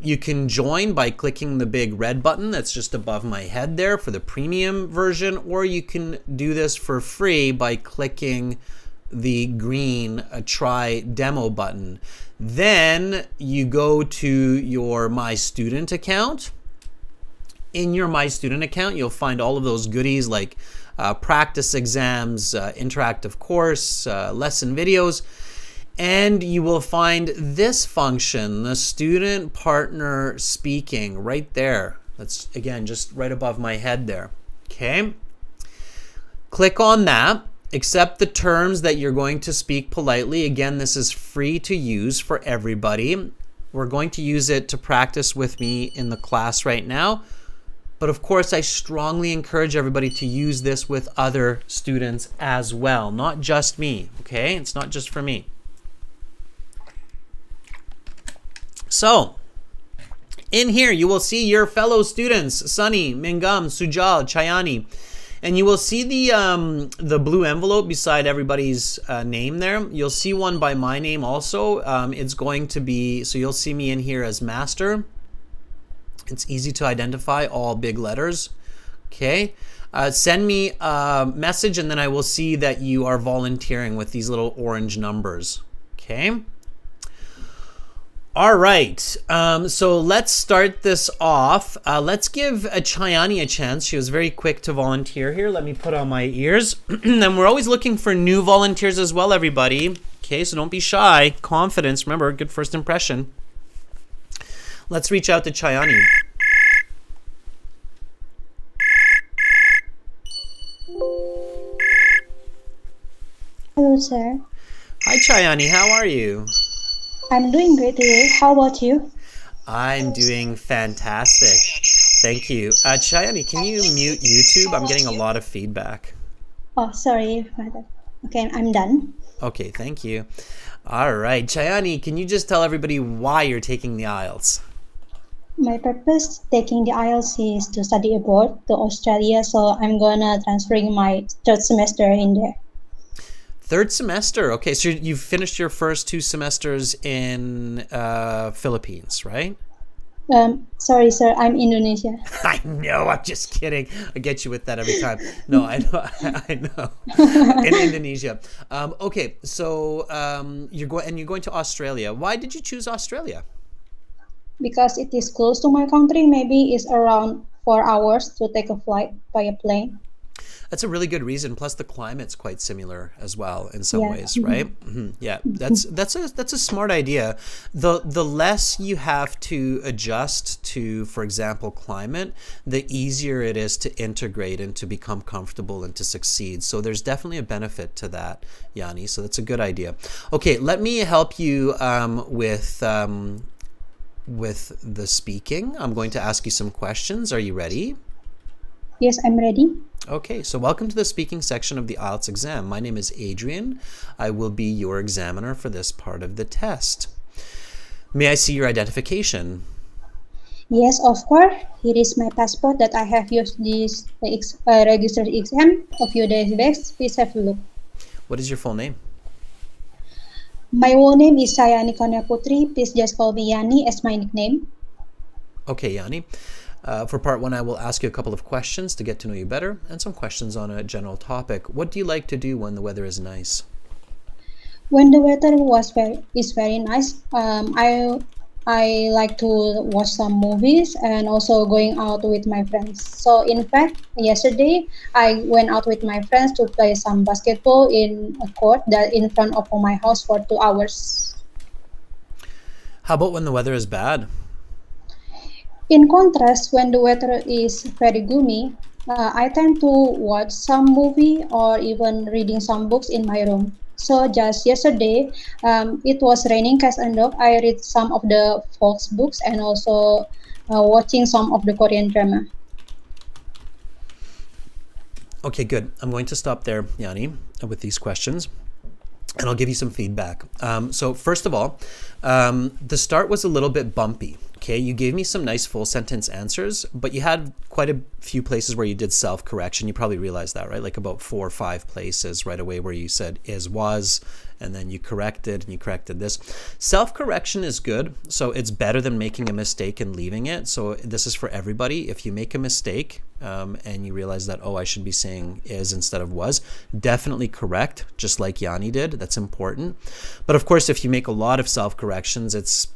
You can join by clicking the big red button that's just above my head there for the premium version, or you can do this for free by clicking the green try demo button. Then you go to your My Student account. In your My Student account, you'll find all of those goodies like practice exams, interactive course, lesson videos. And you will find this function, the student partner speaking, right there. That's, again, just right above my head there. Okay. Click on that. Accept the terms that you're going to speak politely. Again, this is free to use for everybody. We're going to use it to practice with me in the class right now. But of course, I strongly encourage everybody to use this with other students as well, not just me. Okay. It's not just for me. So, in here, you will see your fellow students, Sunny, Mingam, Sujal, Chayani, and you will see the blue envelope beside everybody's name there. You'll see one by my name also. It's going to be, so you'll see me in here as Master. It's easy to identify, all big letters. Okay. Send me a message and then I will see that you are volunteering with these little orange numbers. Okay. All right, so let's start this off. Let's give Chayani a chance. She was very quick to volunteer here. Let me put on my ears. And we're always looking for new volunteers as well, everybody. Okay, so don't be shy. Confidence, remember, good first impression. Let's reach out to Chayani. Hello, sir. Hi, Chayani. How are you? I'm doing great today. How about you? I'm doing fantastic. Thank you. Chayani, can you mute YouTube? I'm getting a lot of feedback. Oh, sorry. Okay, I'm done. Okay, thank you. All right, Chayani, can you just tell everybody why you're taking the IELTS? My purpose taking the IELTS is to study abroad to Australia, so I'm gonna transferring my third semester in there. Third semester. Okay, so you've finished your first 2 semesters in Philippines, right? Sorry, sir. I'm Indonesia. I know. I'm just kidding. I get you with that every time. No, I know. I know. In Indonesia. Okay, so you're going to Australia. Why did you choose Australia? Because it is close to my country. Maybe it's around 4 hours to take a flight by a plane. That's a really good reason. Plus, the climate's quite similar as well in some ways, Mm-hmm. right? Mm-hmm. Yeah, that's a smart idea. The less you have to adjust to, for example, climate, the easier it is to integrate and to become comfortable and to succeed. So there's definitely a benefit to that, Yanni. So that's a good idea. Okay, let me help you with the speaking. I'm going to ask you some questions. Are you ready? Yes, I'm ready. Okay, so welcome to the speaking section of the IELTS exam. My name is Adrian. I will be your examiner for this part of the test. May I see your identification? Yes, of course. Here is my passport that I have used this registered exam a few days back. Please have a look. What is your full name? My full name is Chayani Kanya Putri. Please just call me Yani as my nickname. Okay, Yanni. For part 1, I will ask you a couple of questions to get to know you better and some questions on a general topic. What do you like to do when the weather is nice? When the weather is very nice, I like to watch some movies and also going out with my friends. So in fact, yesterday I went out with my friends to play some basketball in a court that in front of my house for 2 hours. How about when the weather is bad? In contrast, when the weather is very gloomy, I tend to watch some movie or even reading some books in my room. So just yesterday, it was raining cats and dog. I read some of the folk books and also watching some of the Korean drama. Okay, good. I'm going to stop there, Yanni, with these questions. And I'll give you some feedback. So first of all, the start was a little bit bumpy. Okay, you gave me some nice full sentence answers, but you had quite a few places where you did self-correction. You probably realized that, right? Like about 4 or 5 places right away where you said is, was, and then you corrected and you corrected this. Self-correction is good, so it's better than making a mistake and leaving it. So this is for everybody. If you make a mistake and you realize that, oh, I should be saying is instead of was, definitely correct, just like Yanni did. That's important. But of course, if you make a lot of self-corrections, it's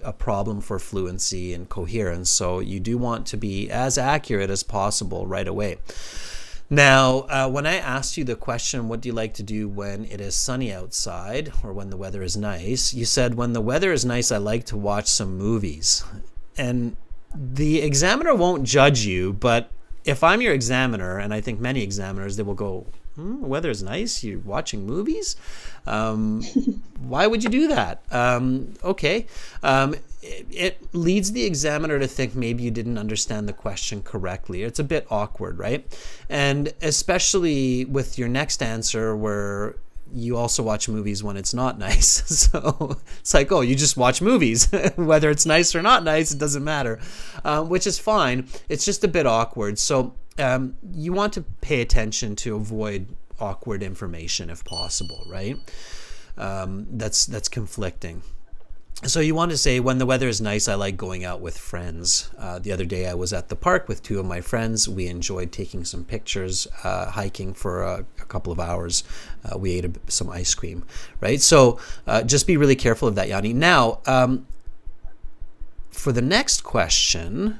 a problem for fluency and coherence. So you do want to be as accurate as possible right away. Now, when I asked you the question, what do you like to do when it is sunny outside or when the weather is nice? You said, when the weather is nice, I like to watch some movies. And the examiner won't judge you, but if I'm your examiner, and I think many examiners, they will go, weather is nice, you're watching movies? Why would you do that? Okay. It leads the examiner to think maybe you didn't understand the question correctly. It's a bit awkward, right? And especially with your next answer where you also watch movies when it's not nice. So it's like, oh, you just watch movies. Whether it's nice or not nice, it doesn't matter, which is fine. It's just a bit awkward. So you want to pay attention to avoid awkward information if possible, right? That's conflicting. So you want to say, when the weather is nice, I like going out with friends. The other day I was at the park with 2 of my friends. We enjoyed taking some pictures, hiking for a couple of hours. We ate some ice cream, right? So just be really careful of that, Yanni. Now, for the next question,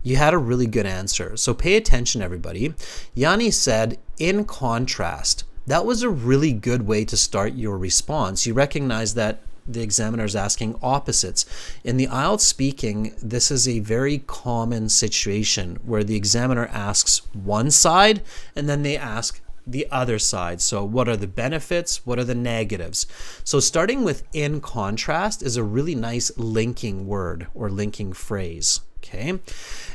you had a really good answer. So pay attention, everybody. Yanni said, in contrast. That was a really good way to start your response. You recognize that the examiner is asking opposites. In the IELTS speaking, this is a very common situation where the examiner asks one side and then they ask the other side. So what are the benefits? What are the negatives? So starting with in contrast is a really nice linking word or linking phrase. Okay.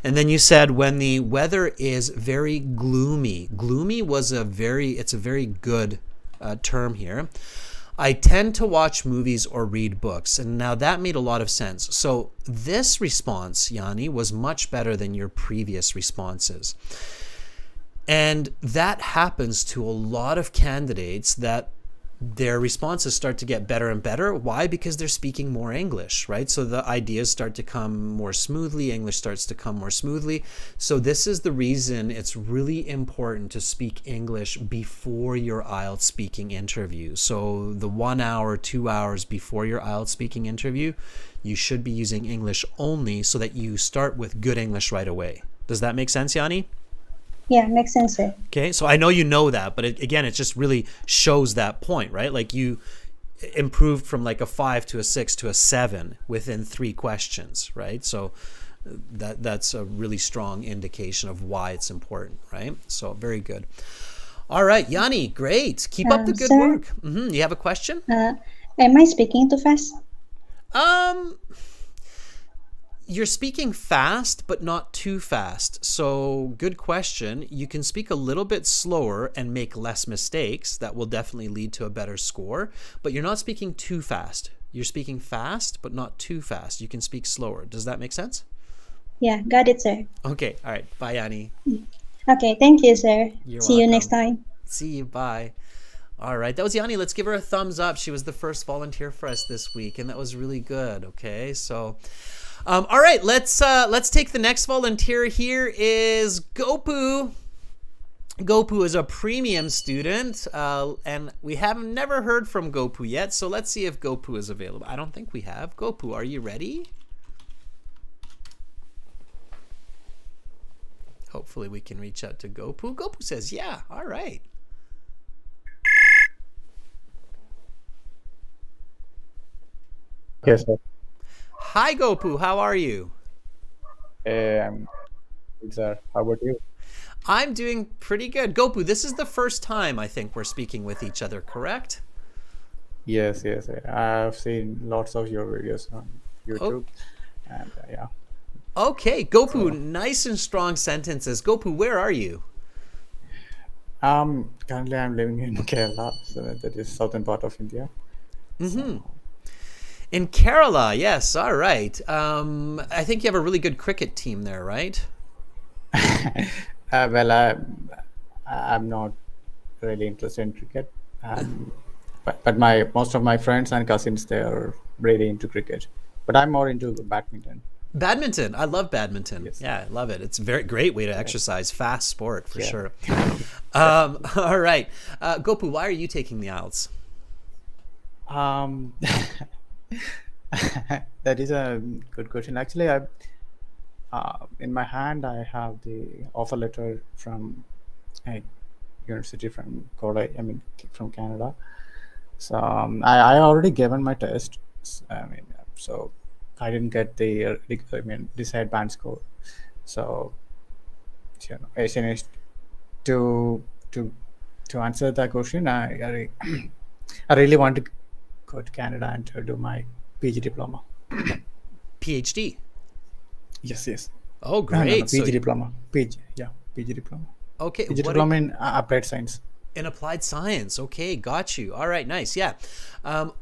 And then you said, when the weather is very gloomy. Gloomy was it's a very good term here. I tend to watch movies or read books. And now that made a lot of sense. So this response, Yanni, was much better than your previous responses. And that happens to a lot of candidates, that their responses start to get better and better. Why? Because they're speaking more English, right? So the ideas start to come more smoothly. English starts to come more smoothly. So this is the reason it's really important to speak English before your IELTS speaking interview. So the 1 hour, 2 hours before your IELTS speaking interview, you should be using English only so that you start with good English right away. Does that make sense, Yanni? Yeah, makes sense, sir. Okay, so I know you know that, but again, it just really shows that point, right? Like you improved from like a 5 to a 6 to a 7 within 3 questions, right? So that's a really strong indication of why it's important, right? So very good. All right, Yanni, great. Keep up the good Sir, work. You have a question? am I speaking too fast? You're speaking fast, but not too fast. So good question. You can speak a little bit slower and make less mistakes. That will definitely lead to a better score. But you're not speaking too fast. You're speaking fast, but not too fast. You can speak slower. Does that make sense? Yeah, got it, sir. Okay. All right. Bye, Annie. Okay, thank you, sir. You're See you next welcome. time. See you. Bye. All right. That was Yanni. Let's give her a thumbs up. She was the first volunteer for us this week, and that was really good. Okay. So... all right, let's take the next volunteer. Here is Gopu. Gopu is a premium student, and we have never heard from Gopu yet, so let's see if Gopu is available. I don't think we have. Gopu, are you ready? Hopefully we can reach out to Gopu. Gopu says, yeah, all right. Yes, sir. Hi, Gopu. How are you? I'm good, sir. How about you? I'm doing pretty good. Gopu, this is the first time I think we're speaking with each other, correct? Yes, yes, sir. I've seen lots of your videos on YouTube, and yeah. Okay, Gopu, nice and strong sentences. Gopu, where are you? Currently I'm living in Kerala, so that is southern part of India. Mm-hmm. In Kerala, yes. All right. I think you have a really good cricket team there, right? Well, I'm not really interested in cricket, but my most of my friends and cousins, they are really into cricket. But I'm more into badminton. Badminton. I love badminton. Yes. Yeah, I love it. It's a very great way to exercise. Fast sport for Yeah. sure. All right. Gopu, why are you taking the IELTS? Um, that is a good question. Actually, in my hand, I have the offer letter from a university from college. I mean, from Canada. So I already given my test. So I didn't get the desired band score. So Asian is to to to answer that question. I really want to go to Canada and to do my PG diploma. PhD. Yes, yes. Oh, No, great. PG diploma. PG diploma. Okay. PG What diploma in applied science. in applied science. Okay, got you. All right, nice. Yeah.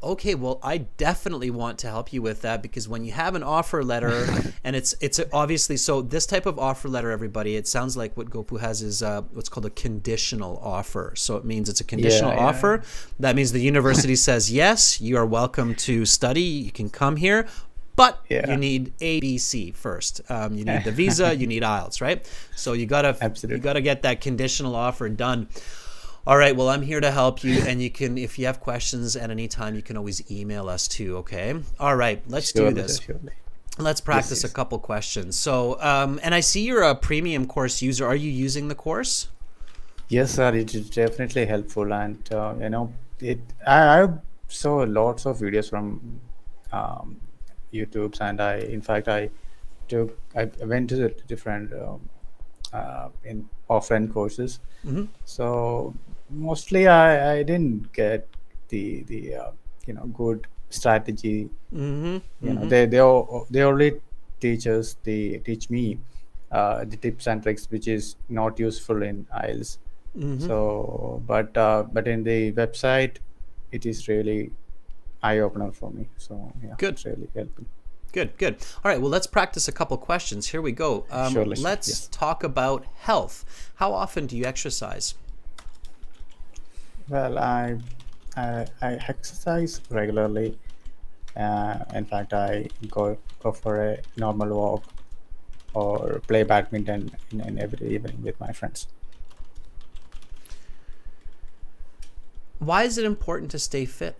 Okay, well, I definitely want to help you with that, because when you have an offer letter, and it's obviously, so this type of offer letter, everybody, it sounds like what Gopu has is what's called a conditional offer. So it means it's a conditional Yeah, yeah. offer. That means the university says, yes, you are welcome to study. You can come here. But Yeah. you need A, B, C first. You need the visa. You need IELTS, right? So you Absolutely. gotta get that conditional offer done. All right. Well, I'm here to help you, and you can, if you have questions at any time, you can always email us too. Okay. All right. Let's do this. Surely. Let's practice yes. a couple questions. So, and I see you're a premium course user. Are you using the course? Yes, sir. It is definitely helpful, and I saw lots of videos from YouTube's, and I went to the different in offline courses. Mm-hmm. So mostly I didn't get the good strategy. Mm-hmm. They only teach me the tips and tricks, which is not useful in IELTS. Mm-hmm. So but in the website, it is really eye opener for me. So yeah, Good. it's really helpful. Good, good. All right, well, let's practice a couple questions. Here we go. Surely, Let's yes. talk about health. How often do you exercise? Well, I exercise regularly. In fact, I go for a normal walk or play badminton in every evening with my friends. Why is it important to stay fit?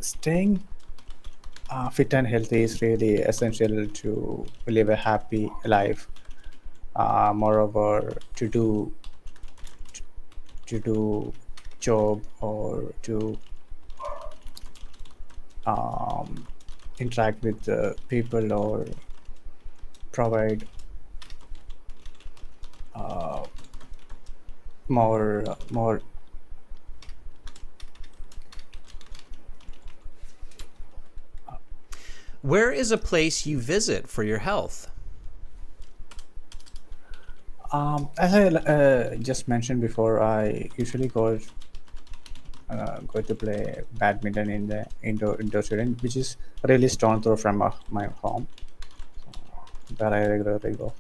Staying fit and healthy is really essential to live a happy life. Moreover, to do job or to interact with people or provide more. Where is a place you visit for your health? As I just mentioned before, I usually go to play badminton in the indoor stadium, which is really stone throw from my home. So that I regularly go.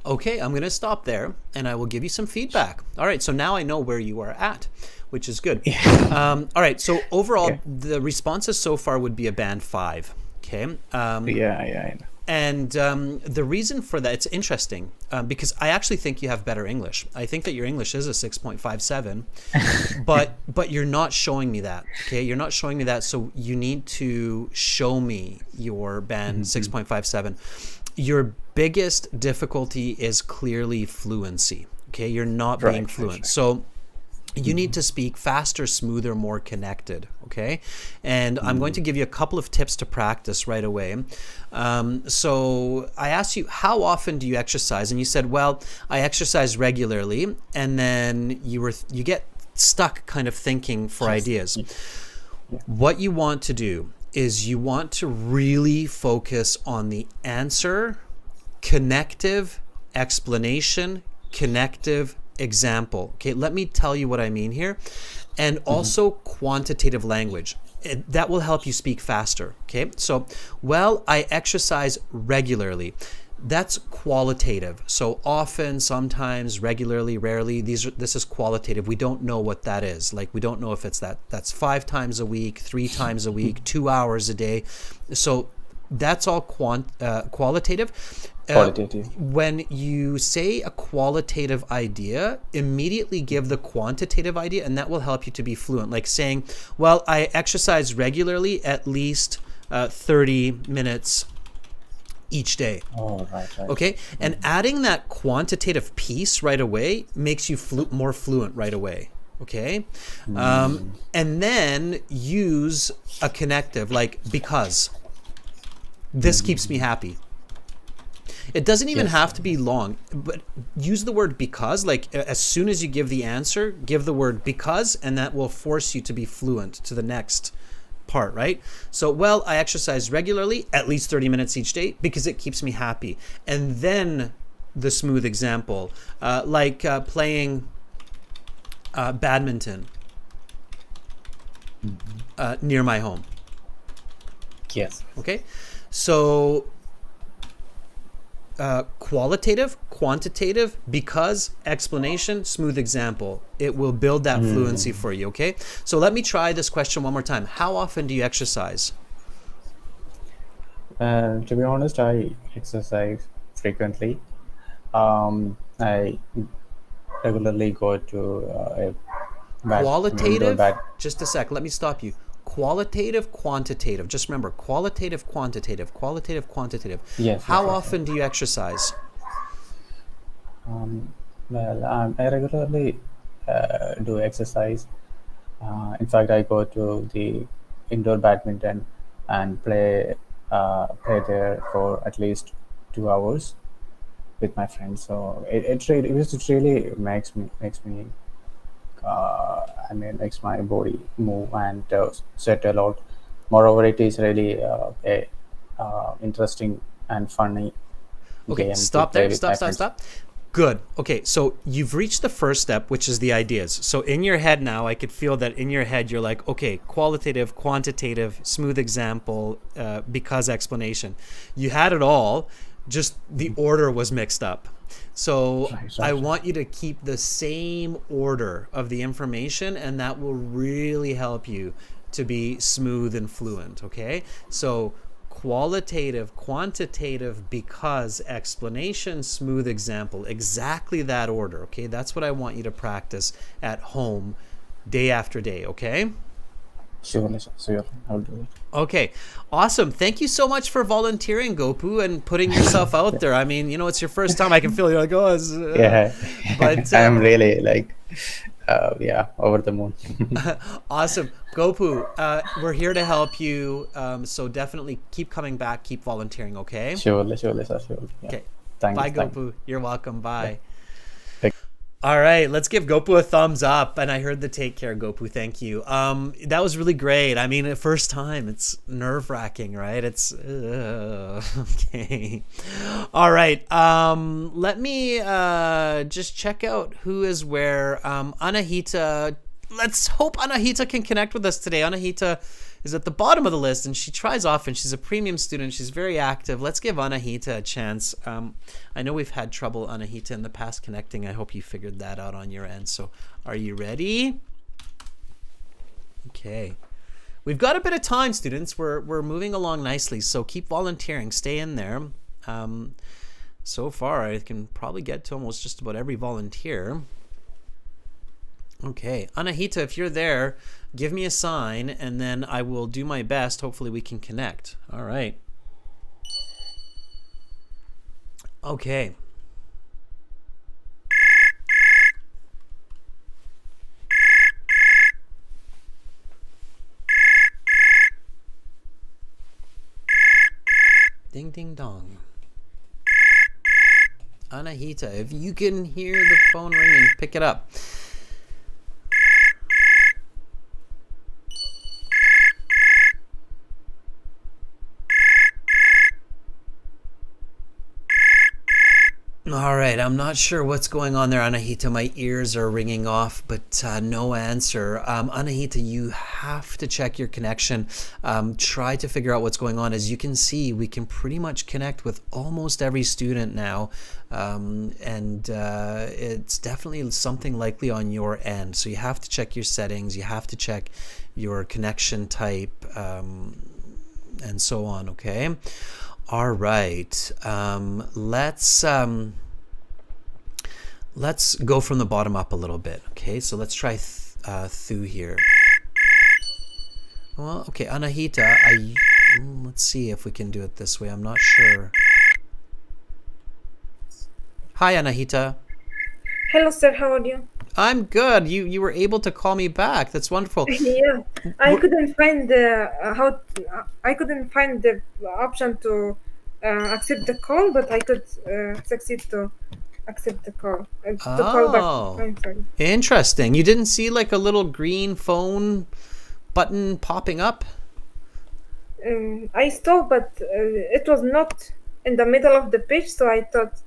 Okay, I'm going to stop there, and I will give you some feedback. All right, so now I know where you are at, which is good. All right, so overall, Yeah. the responses so far would be a band 5. Okay. Yeah, I know. And the reason for that, it's interesting, because I actually think you have better English. I think that your English is a 6.57, but you're not showing me that. Okay, you're not showing me that, so you need to show me your band 6.57. Your biggest difficulty is clearly fluency. Okay, you're not being Right, fluent. right. So you need to speak faster, smoother, more connected, okay? And I'm going to give you a couple of tips to practice right away. So I asked you, how often do you exercise? And you said, well, I exercise regularly. And then you get stuck kind of thinking for ideas. What you want to do is you want to really focus on the answer, connective, explanation, connective example. Okay, let me tell you what I mean here. And also quantitative language. That will help you speak faster. Okay, so, well, I exercise regularly. That's qualitative. So often, sometimes, regularly, rarely. This is qualitative. We don't know what that is. Like, we don't know if it's that's 5 times a week, 3 times a week, 2 hours a day. So that's all qualitative. Qualitative. When you say a qualitative idea, immediately give the quantitative idea, and that will help you to be fluent. Like saying, well, I exercise regularly at least 30 minutes each day. Oh, right. Okay, and adding that quantitative piece right away makes you more fluent right away. Okay, and then use a connective like because. This keeps me happy. It doesn't even have to be long, but use the word because. Like as soon as you give the answer, give the word because, and that will force you to be fluent to the next part, right? So, well, I exercise regularly, at least 30 minutes each day, because it keeps me happy. And then the smooth example, like playing badminton near my home. Yes. Okay, so qualitative, quantitative, because, explanation, smooth example. It will build that fluency for you. Okay, so let me try this question one more time. How often do you exercise? To be honest, I exercise frequently. I regularly go to a indoor Qualitative, just a sec, let me stop you. Qualitative, quantitative. Just remember, qualitative, quantitative, qualitative, quantitative. Yes. How often do you exercise? Well, I regularly do exercise. In fact, I go to the indoor badminton and play there for at least 2 hours with my friends. So it really makes my body move and sweat a lot. Moreover, it is really a interesting and funny Okay, game to stop play there. with Stop, my stop, friends. stop. Good. Okay, so you've reached the first step, which is the ideas. So in your head now, I could feel that in your head, you're like, okay, qualitative, quantitative, smooth example, because explanation. You had it all, just the order was mixed up. So I want you to keep the same order of the information, and that will really help you to be smooth and fluent. Okay, so qualitative, quantitative, because, explanation, smooth example, exactly that order. Okay, that's what I want you to practice at home day after day. Okay. Sure, I'll do it. Okay, awesome. Thank you so much for volunteering, Gopu, and putting yourself out there. I mean, it's your first time. I can feel you're like, oh, Yeah, but I'm really like, over the moon. awesome. Gopu, we're here to help you. So definitely keep coming back, keep volunteering, okay? Surely, sir, surely. Yeah. Okay. Thank Bye, you. Thank you. Gopu. You're welcome. Bye. Take- All right, let's give Gopu a thumbs up. And I heard the take care, Gopu. Thank you. That was really great. I mean, first time, it's nerve-wracking, right? It's okay. All right. Let me just check out who is where. Anahita. Let's hope Anahita can connect with us today. Anahita is at the bottom of the list, and she tries often. She's a premium student. She's very active. Let's give Anahita a chance. I know we've had trouble, Anahita, in the past connecting. I hope you figured that out on your end. So are you ready? Okay. We've got a bit of time, students. We're moving along nicely, so keep volunteering. Stay in there. So far, I can probably get to almost just about every volunteer. Okay, Anahita, if you're there, give me a sign, and then I will do my best. Hopefully we can connect. All right. Okay. Ding, ding, dong. Anahita, if you can hear the phone ringing, pick it up. All right, I'm not sure what's going on there, Anahita. My ears are ringing off, but no answer. Anahita, you have to check your connection. Try to figure out what's going on. As you can see, we can pretty much connect with almost every student now, and it's definitely something likely on your end. So you have to check your settings. You have to check your connection type, and so on. Okay. All right. Let's go from the bottom up a little bit. Okay, so let's try Thu here. Well, okay, Anahita, let's see if we can do it this way. I'm not sure. Hi, Anahita. Hello, sir. How are you? I'm good. You were able to call me back. That's wonderful. Yeah, I couldn't find the I couldn't find the option to accept the call, but I could succeed to accept the call. To call back. Oh, I'm sorry. interesting. You didn't see like a little green phone button popping up? I saw, but it was not in the middle of the page, so I thought.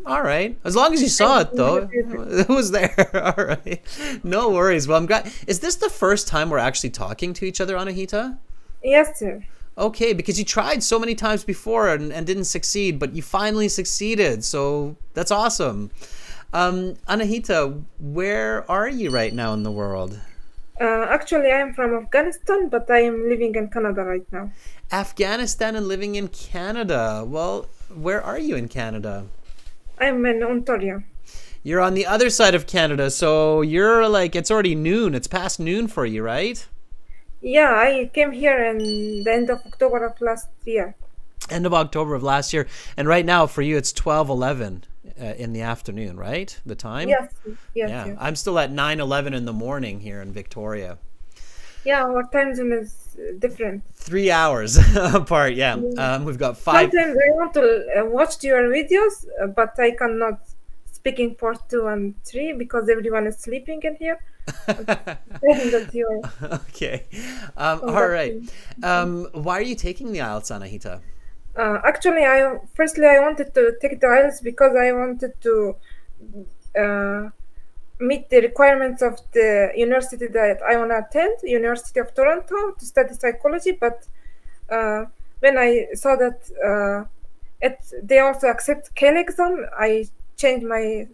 All right. As long as you saw it, though, it was there. All right. No worries. Well, I'm glad. Is this the first time we're actually talking to each other, Anahita? Yes, sir. Okay, because you tried so many times before and didn't succeed, but you finally succeeded. So that's awesome. Anahita, where are you right now in the world? Actually, I am from Afghanistan, but I am living in Canada right now. Afghanistan and living in Canada. Well, where are you in Canada? I'm in Ontario. You're on the other side of Canada, so you're like, it's already noon. It's past noon for you, right? Yeah, I came here in the end of October of last year. End of October of last year. And right now for you, it's 12:11 in the afternoon, right? The time? Yes, yes, Yeah. yes. I'm still at 9:11 in the morning here in Victoria. Yeah, our time zone is different. 3 hours apart, yeah. We've got 5. Sometimes I want to watch your videos, but I cannot speak in part 2 and 3 because everyone is sleeping in here. That you are Okay. All right. Why are you taking the IELTS, Anahita? Actually, firstly I wanted to take the IELTS because I wanted to meet the requirements of the university that I want to attend, University of Toronto, to study psychology. But when I saw that they also accept CALE exam, I changed my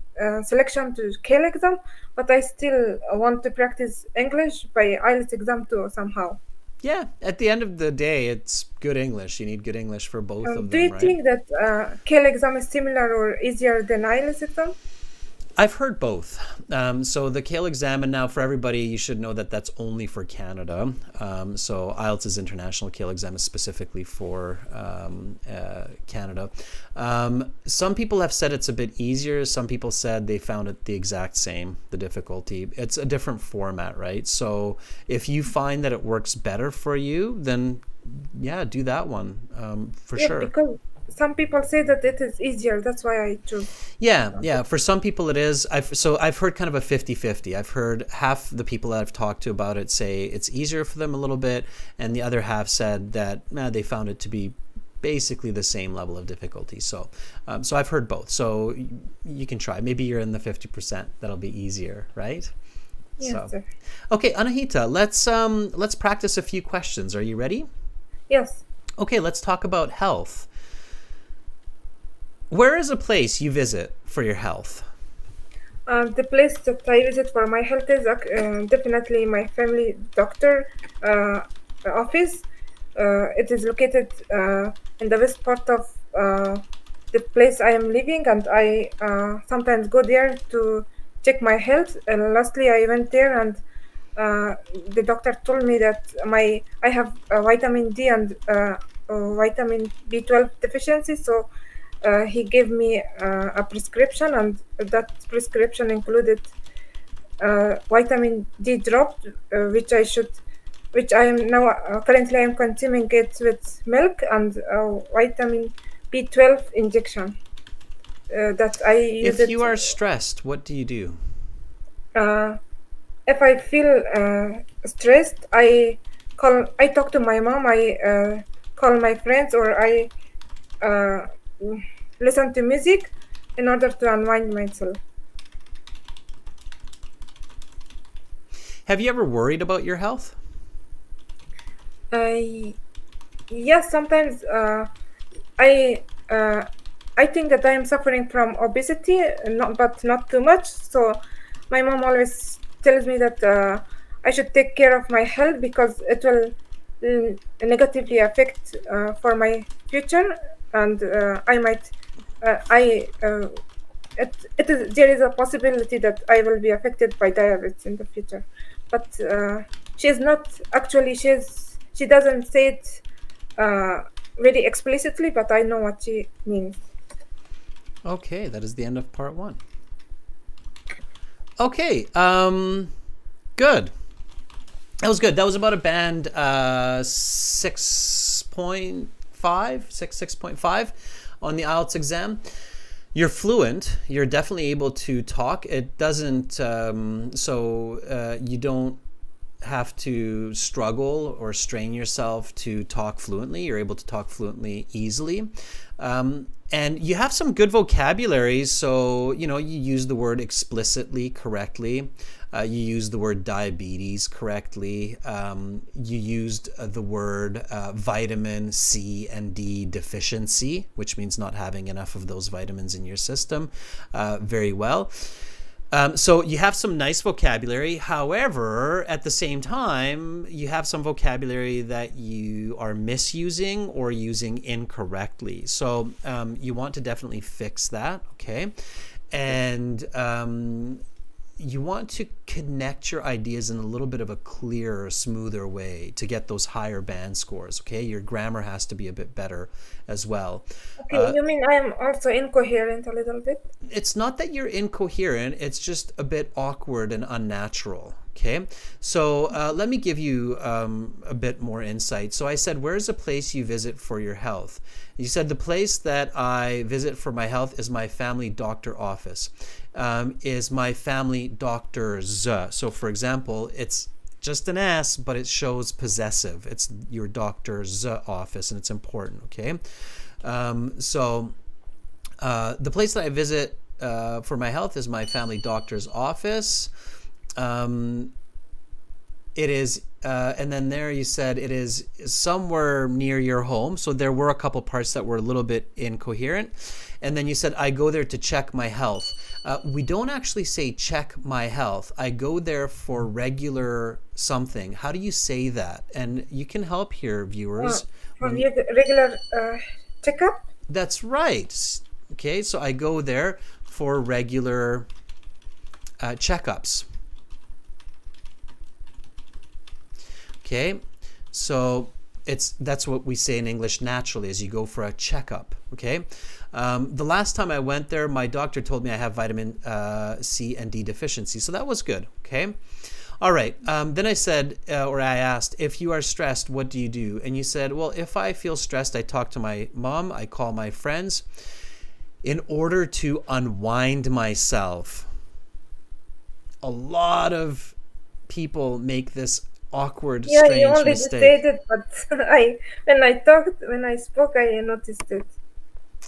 selection to CALE exam. But I still want to practice English by IELTS exam too somehow. Yeah, at the end of the day, it's good English. You need good English for both of them, Do you right? think that CALE exam is similar or easier than IELTS exam? I've heard both. So the CALE exam, and now for everybody, you should know that that's only for Canada. So IELTS is international. CALE exam is specifically for Canada. Some people have said it's a bit easier. Some people said they found it the exact same, the difficulty. It's a different format, right? So if you find that it works better for you, then yeah, do that one for sure. Because some people say that it is easier. That's why I chose. Yeah. For some people it is. I've heard kind of a 50-50. I've heard half the people that I've talked to about it say it's easier for them a little bit, and the other half said that they found it to be basically the same level of difficulty. So I've heard both. So you can try. Maybe you're in the 50%. That'll be easier, right? Yes, sir. Okay, Anahita, let's practice a few questions. Are you ready? Yes. Okay, let's talk about health. Where is a place you visit for your health? The place that I visit for my health is definitely my family doctor office. It is located in the west part of the place I am living, and I sometimes go there to check my health. And lastly, I went there, and the doctor told me that I have vitamin D and vitamin B12 deficiency. So he gave me a prescription, and that prescription included vitamin D drop, which I am now currently I am consuming it with milk, and vitamin B12 injection that I use. If you are stressed, what do you do? If I feel stressed, I talk to my mom. I call my friends, or I listen to music in order to unwind myself. Have you ever worried about your health? Yes, sometimes I uh, I think that I am suffering from obesity, but not too much. So my mom always tells me that I should take care of my health because it will negatively affect for my future, and I might I it is there is a possibility that I will be affected by diabetes in the future, but she is not actually she doesn't say it very explicitly, but I know what she means. Okay, that is the end of part 1. Okay, good. That was good. That was about a band 6.5, 6.5 on the IELTS exam. You're fluent. You're definitely able to talk. It doesn't, you don't have to struggle or strain yourself to talk fluently. You're able to talk fluently easily. And you have some good vocabulary. So, you use the word explicitly correctly. You used the word diabetes correctly. You used the word vitamin C and D deficiency, which means not having enough of those vitamins in your system, very well. So you have some nice vocabulary. However, at the same time, you have some vocabulary that you are misusing or using incorrectly. So you want to definitely fix that, okay? And you want to connect your ideas in a little bit of a clearer, smoother way to get those higher band scores, okay? Your grammar has to be a bit better as well. Okay, you mean I am also incoherent a little bit? It's not that you're incoherent, it's just a bit awkward and unnatural, okay? So let me give you a bit more insight. So I said, where's a place you visit for your health? You said, the place that I visit for my health is my family doctor office. Is my family doctor's. So for example, it's just an S, but it shows possessive. It's your doctor's office, and it's important, okay? The place that I visit for my health is my family doctor's office. It is, and then there you said it is somewhere near your home. So there were a couple parts that were a little bit incoherent. And then you said, I go there to check my health. We don't actually say check my health. I go there for regular something. How do you say that? And you can help here, viewers. For regular checkup? That's right. Okay, so I go there for regular checkups. Okay, so that's what we say in English naturally, is you go for a checkup. Okay, the last time I went there, my doctor told me I have vitamin C and D deficiency, so that was good. Okay, all right. Then I said, or I asked, if you are stressed, what do you do? And you said, well, if I feel stressed, I talk to my mom, I call my friends in order to unwind myself. A lot of people make this awkward, Yeah, you strange already mistake. said it, but when I spoke, I noticed it.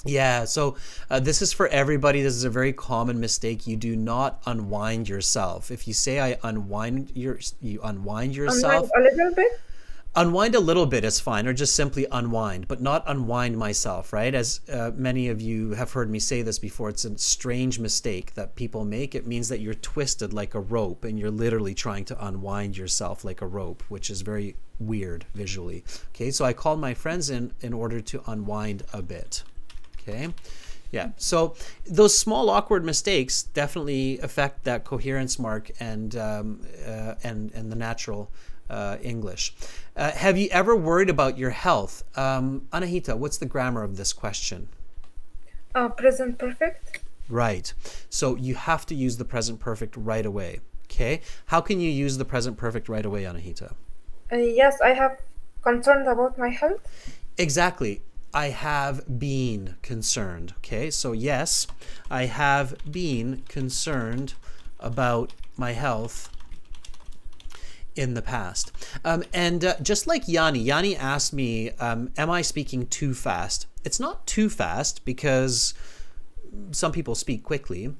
Yeah, so this is for everybody. This is a very common mistake. You do not unwind yourself. If you say you unwind yourself. Unwind a little bit? Unwind a little bit is fine, or just simply unwind, but not unwind myself, right? As many of you have heard me say this before, it's a strange mistake that people make. It means that you're twisted like a rope and you're literally trying to unwind yourself like a rope, which is very weird visually. Okay, so I called my friends in order to unwind a bit. Okay, yeah, so those small awkward mistakes definitely affect that coherence mark and the natural English. Have you ever worried about your health? Anahita, what's the grammar of this question? Present perfect. Right. So you have to use the present perfect right away. Okay. How can you use the present perfect right away, Anahita? Yes, I have concerned about my health. Exactly. I have been concerned. Okay. So yes, I have been concerned about my health in the past. And just like Yanni asked me, am I speaking too fast? It's not too fast because some people speak quickly.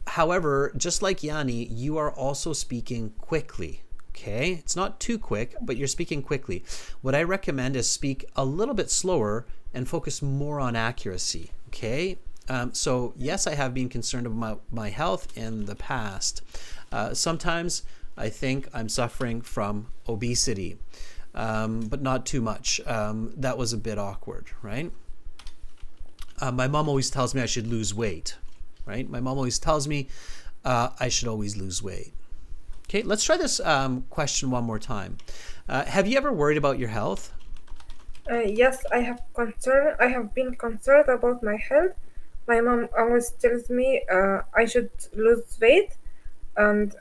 However, just like Yanni, you are also speaking quickly. Okay, it's not too quick, but you're speaking quickly. What I recommend is speak a little bit slower and focus more on accuracy. Okay, so yes, I have been concerned about my health in the past. Sometimes I think I'm suffering from obesity, but not too much. That was a bit awkward, right? My mom always tells me I should lose weight, right? My mom always tells me I should always lose weight. Okay, let's try this question one more time. Have you ever worried about your health? Yes, I have been concerned about my health. My mom always tells me I should lose weight, and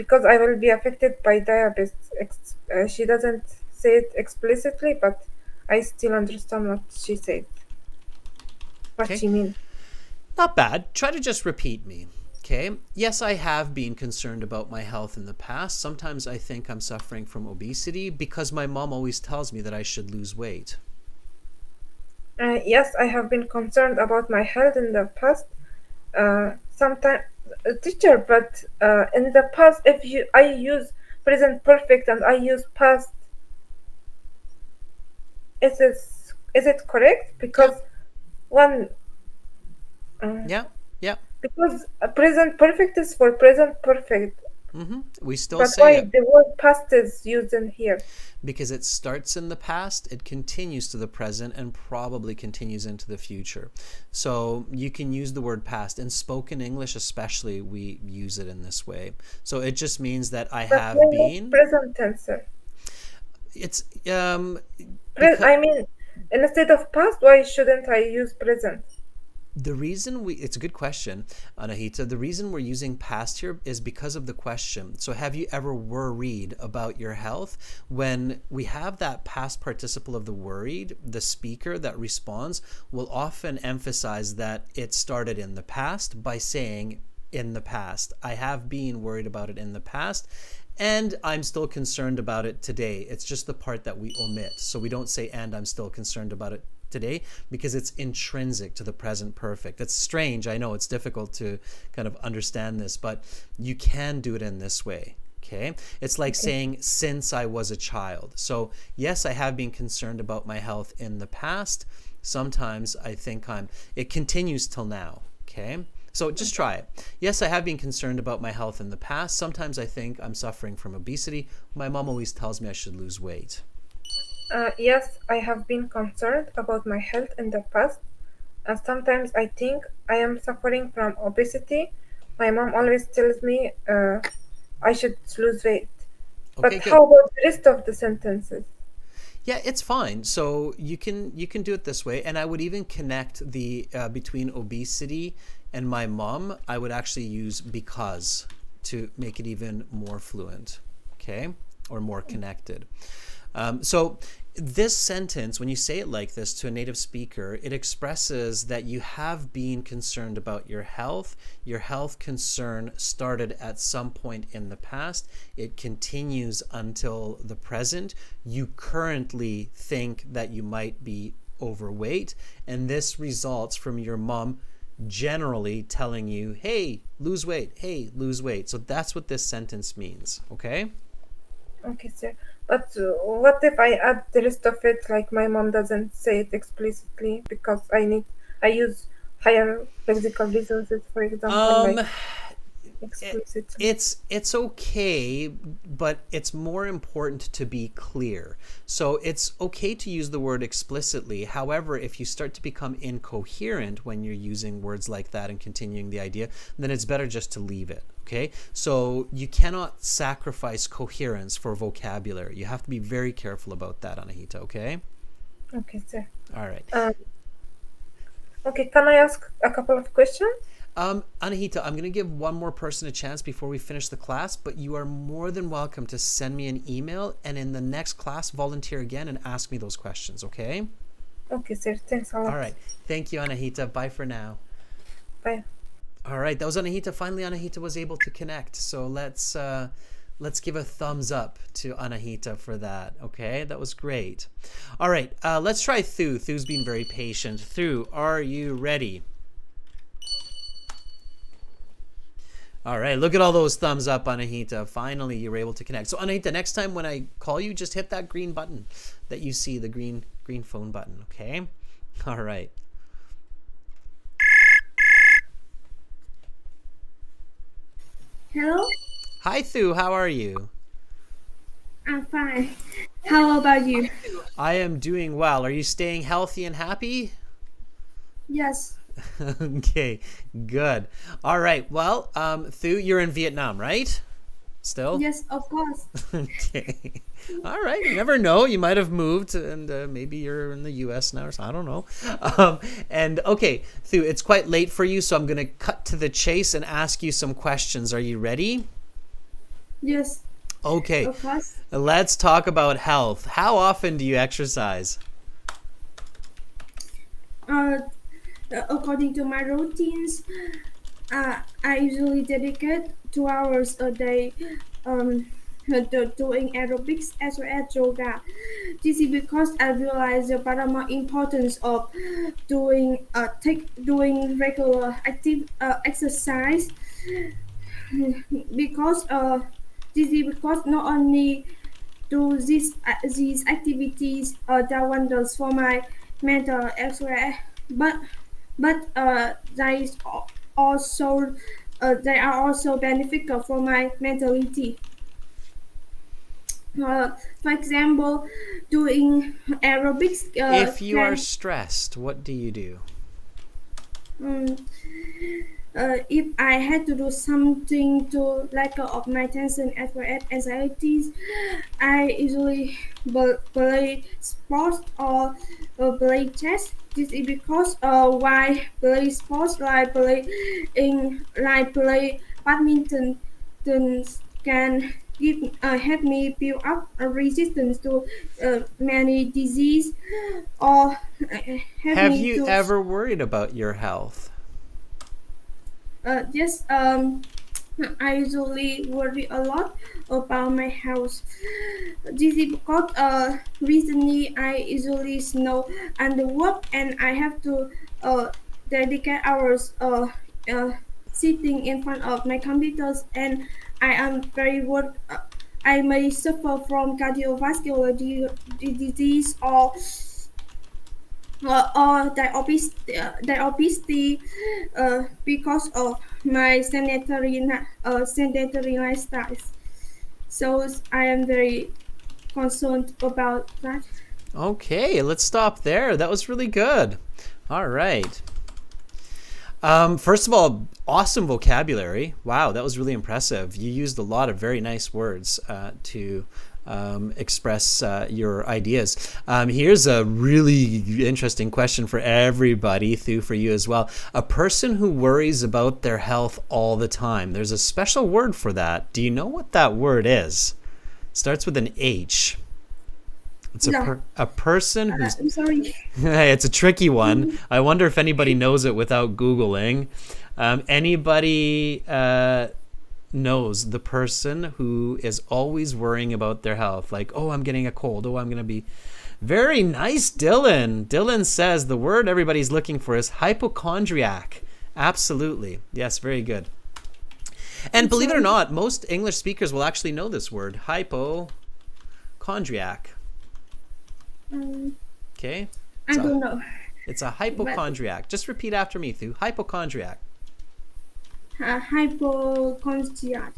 because I will be affected by diabetes. She doesn't say it explicitly, but I still understand what she said. What Okay. she means. Not bad. Try to just repeat me. Okay. Yes, I have been concerned about my health in the past. Sometimes I think I'm suffering from obesity because my mom always tells me that I should lose weight. Yes, I have been concerned about my health in the past. Sometimes, teacher, but in the past, if I use present perfect and I use past, is it correct? Because one, Yeah. Yeah. because present perfect is for present perfect, We still but say why it the word past is used in here? because it starts in the past, it continues to the present, and probably continues into the future. So you can use the word past. In spoken English especially, we use it in this way. So it just means that I But have why not been. present tense? It's I mean, instead of past, why shouldn't I use present? the reason it's a good question, Anahita. The reason we're using past here is because of the question. So have you ever worried about your health? When we have that past participle of the worried, the speaker that responds will often emphasize that it started in the past by saying in the past. I have been worried about it in the past, and I'm still concerned about it today. It's just the part that we omit. So we don't say, and I'm still concerned about it today, because it's intrinsic to the present perfect. It's strange. I know it's difficult to kind of understand this, but you can do it in this way. Okay. It's like saying, since I was a child. So yes, I have been concerned about my health in the past. Sometimes I think it continues till now. Okay. So just try it. Yes, I have been concerned about my health in the past. Sometimes I think I'm suffering from obesity. My mom always tells me I should lose weight. Yes, I have been concerned about my health in the past, and sometimes I think I am suffering from obesity. My mom always tells me I should lose weight. Okay, But good. how about the rest of the sentences? Yeah, it's fine. So you can do it this way, and I would even connect the between obesity and my mom. I would actually use because to make it even more fluent, okay, or more connected. So this sentence, when you say it like this to a native speaker, it expresses that you have been concerned about your health. Your health concern started at some point in the past. It continues until the present. You currently think that you might be overweight, and this results from your mom generally telling you, hey, lose weight, hey, lose weight. So that's what this sentence means, okay? Okay, sir. But what if I add the rest of it, like my mom doesn't say it explicitly because I use higher lexical resources, for example, like explicitly. It's okay, but it's more important to be clear. So it's okay to use the word explicitly. However, if you start to become incoherent when you're using words like that and continuing the idea, then it's better just to leave it. Okay, so you cannot sacrifice coherence for vocabulary. You have to be very careful about that, Anahita. Okay. Okay, sir. All right. Okay, can I ask a couple of questions? Anahita, I'm going to give one more person a chance before we finish the class, but you are more than welcome to send me an email, and in the next class, volunteer again and ask me those questions, okay? Okay, sir. Thanks a lot. All right. Thank you, Anahita. Bye for now. Bye. All right. That was Anahita. Finally, Anahita was able to connect. So let's Let's give a thumbs up to Anahita for that. Okay, that was great. All right, let's try Thu. Thu's been very patient. Thu, are you ready? All right, look at all those thumbs up, Anahita. Finally, you were able to connect. So, Anahita, next time when I call you, just hit that green button that you see, the green phone button, okay? All right. Hello, Hi, Thu. How are you? I'm fine. How about you? I am doing well. Are you staying healthy and happy? Yes, Okay, good. All right. Well, Thu, you're in Vietnam, right? Still? yes, of course. Okay. All right. You never know. You might have moved, and maybe you're in the U.S. now, or so. I don't know. And okay, Thu, it's quite late for you, so I'm going to cut to the chase and ask you some questions. Are you ready? Yes, Okay. of course. Let's talk about health. How often do you exercise? According to my routines, I usually dedicate 2 hours a day doing aerobics as well as yoga. This is because I realize the paramount importance of doing regular active exercise because this is because not only do these activities that wonders for my mental as well, but they is also they are also beneficial for my mentality. For example, doing aerobics If you are can stressed, what do you do? um, if I had to do something to let go of my tension as well as anxieties, I usually play sports or play chess. This is because why play sports like play badminton can help me build up a resistance to many disease or help Have me you to ever worried about your health? yes, I usually worry a lot about my health. This is because recently I usually snow under work and I have to dedicate hours sitting in front of my computers and I am very worried. I may suffer from cardiovascular disease or diabetes because of my sedentary lifestyles. So I am very concerned about that. Okay, let's stop there. That was really good. All right. First of all, awesome vocabulary. Wow, that was really impressive. You used a lot of very nice words to express your ideas. Here's a really interesting question for everybody, Thu, for you as well. A person who worries about their health all the time. There's a special word for that. Do you know what that word is? Starts with an H. It's No. a person who's I'm sorry. it's a tricky one. I wonder if anybody knows it without Googling. Anybody knows the person who is always worrying about their health? Like, oh, I'm getting a cold. Oh, I'm going to be... Very nice, Dylan. Dylan says the word everybody's looking for is hypochondriac. Absolutely. Yes, very good. And believe it or not, most English speakers will actually know this word, hypochondriac. Okay? I don't know. It's a hypochondriac. Just repeat after me, Thu. Hypochondriac. Hypochondriac.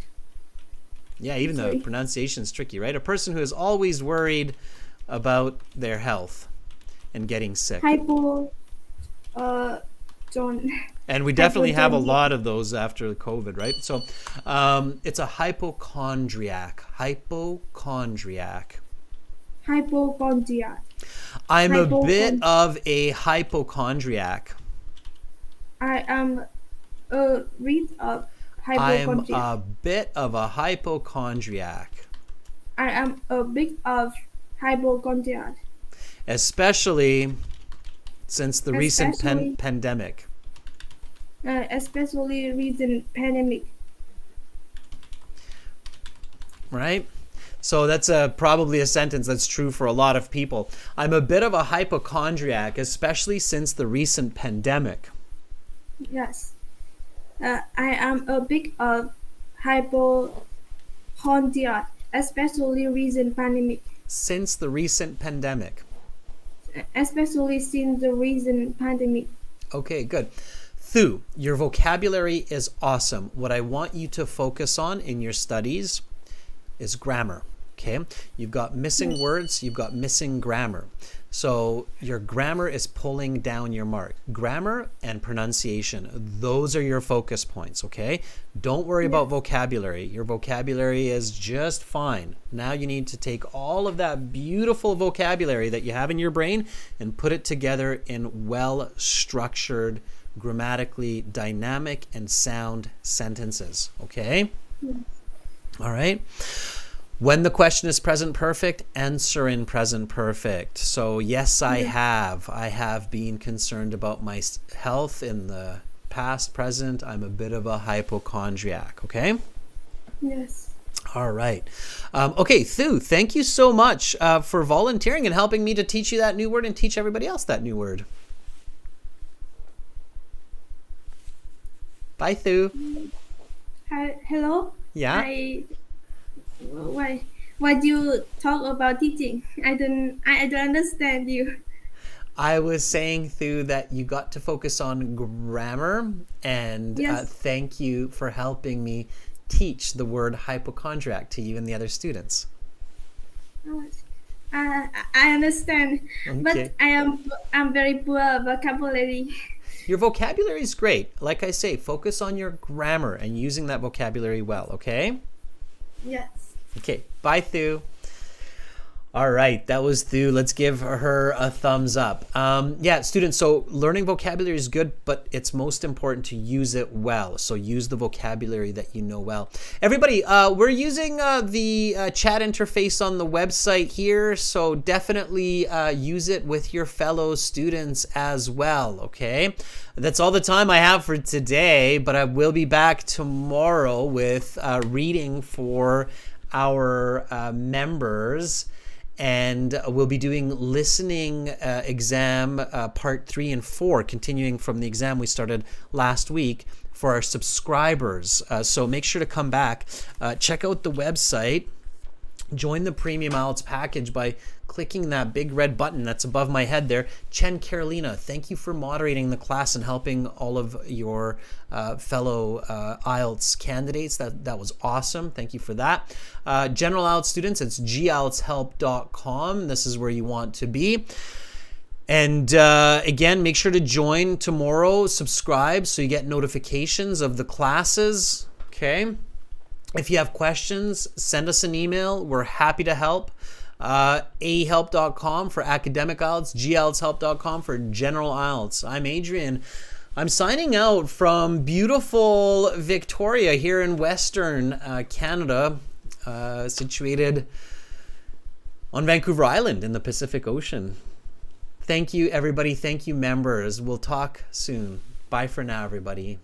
Yeah, even the pronunciation's tricky, right? A person who is always worried about their health and getting sick. John. And we definitely have a lot of those after COVID, right? So it's a hypochondriac. Hypochondriac. Hypochondriac. I'm a bit of a hypochondriac. I am a bit of I'm hypochondriac. a bit of a hypochondriac. I am a bit of hypochondriac. Especially since the recent pandemic. Especially recent pandemic. right? So that's probably a sentence that's true for a lot of people. I'm a bit of a hypochondriac, especially since the recent pandemic. Yes. I am a big hypochondriac, especially recent pandemic. Since the recent pandemic. Especially since the recent pandemic. Okay, good. Thu, your vocabulary is awesome. What I want you to focus on in your studies is grammar. Okay, you've got missing words, you've got missing grammar. So your grammar is pulling down your mark. Grammar and pronunciation, those are your focus points, okay? Don't worry about vocabulary. Your vocabulary is just fine. Now you need to take all of that beautiful vocabulary that you have in your brain and put it together in well-structured, grammatically dynamic and sound sentences, okay? All right. When the question is present perfect, answer in present perfect. So yes, I have been concerned about my health in the past, present. I'm a bit of a hypochondriac, okay? Yes. All right. Okay, Thu, thank you so much for volunteering and helping me to teach you that new word and teach everybody else that new word. Bye, Thu. Hello? Yeah? Why do you talk about teaching? I don't understand you. I was saying, Thu, that you got to focus on grammar, and thank you for helping me teach the word hypochondriac to you and the other students. I understand, but I'm very poor vocabulary. Your vocabulary is great. Like I say, focus on your grammar and using that vocabulary well, okay? Yes. Okay, bye, Thu. All right, that was Thu. Let's give her a thumbs up. Yeah, students, so learning vocabulary is good, but it's most important to use it well. So use the vocabulary that you know well. Everybody, we're using the chat interface on the website here, so definitely use it with your fellow students as well, okay? That's all the time I have for today, but I will be back tomorrow with reading for our members. And we'll be doing listening exam part 3 and 4, continuing from the exam we started last week for our subscribers. So make sure to come back. Check out the website. Join the Premium IELTS package by clicking that big red button that's above my head there. Chen Carolina, thank you for moderating the class and helping all of your fellow IELTS candidates. That was awesome. Thank you for that. General IELTS students, it's gieltshelp.com. This is where you want to be. And again, make sure to join tomorrow. Subscribe so you get notifications of the classes. Okay. If you have questions, send us an email. We're happy to help. ahelp.com for academic IELTS, gieltshelp.com for general IELTS. I'm Adrian. I'm signing out from beautiful Victoria here in Western Canada, situated on Vancouver Island in the Pacific Ocean. Thank you, everybody. Thank you, members. We'll talk soon. Bye for now, everybody.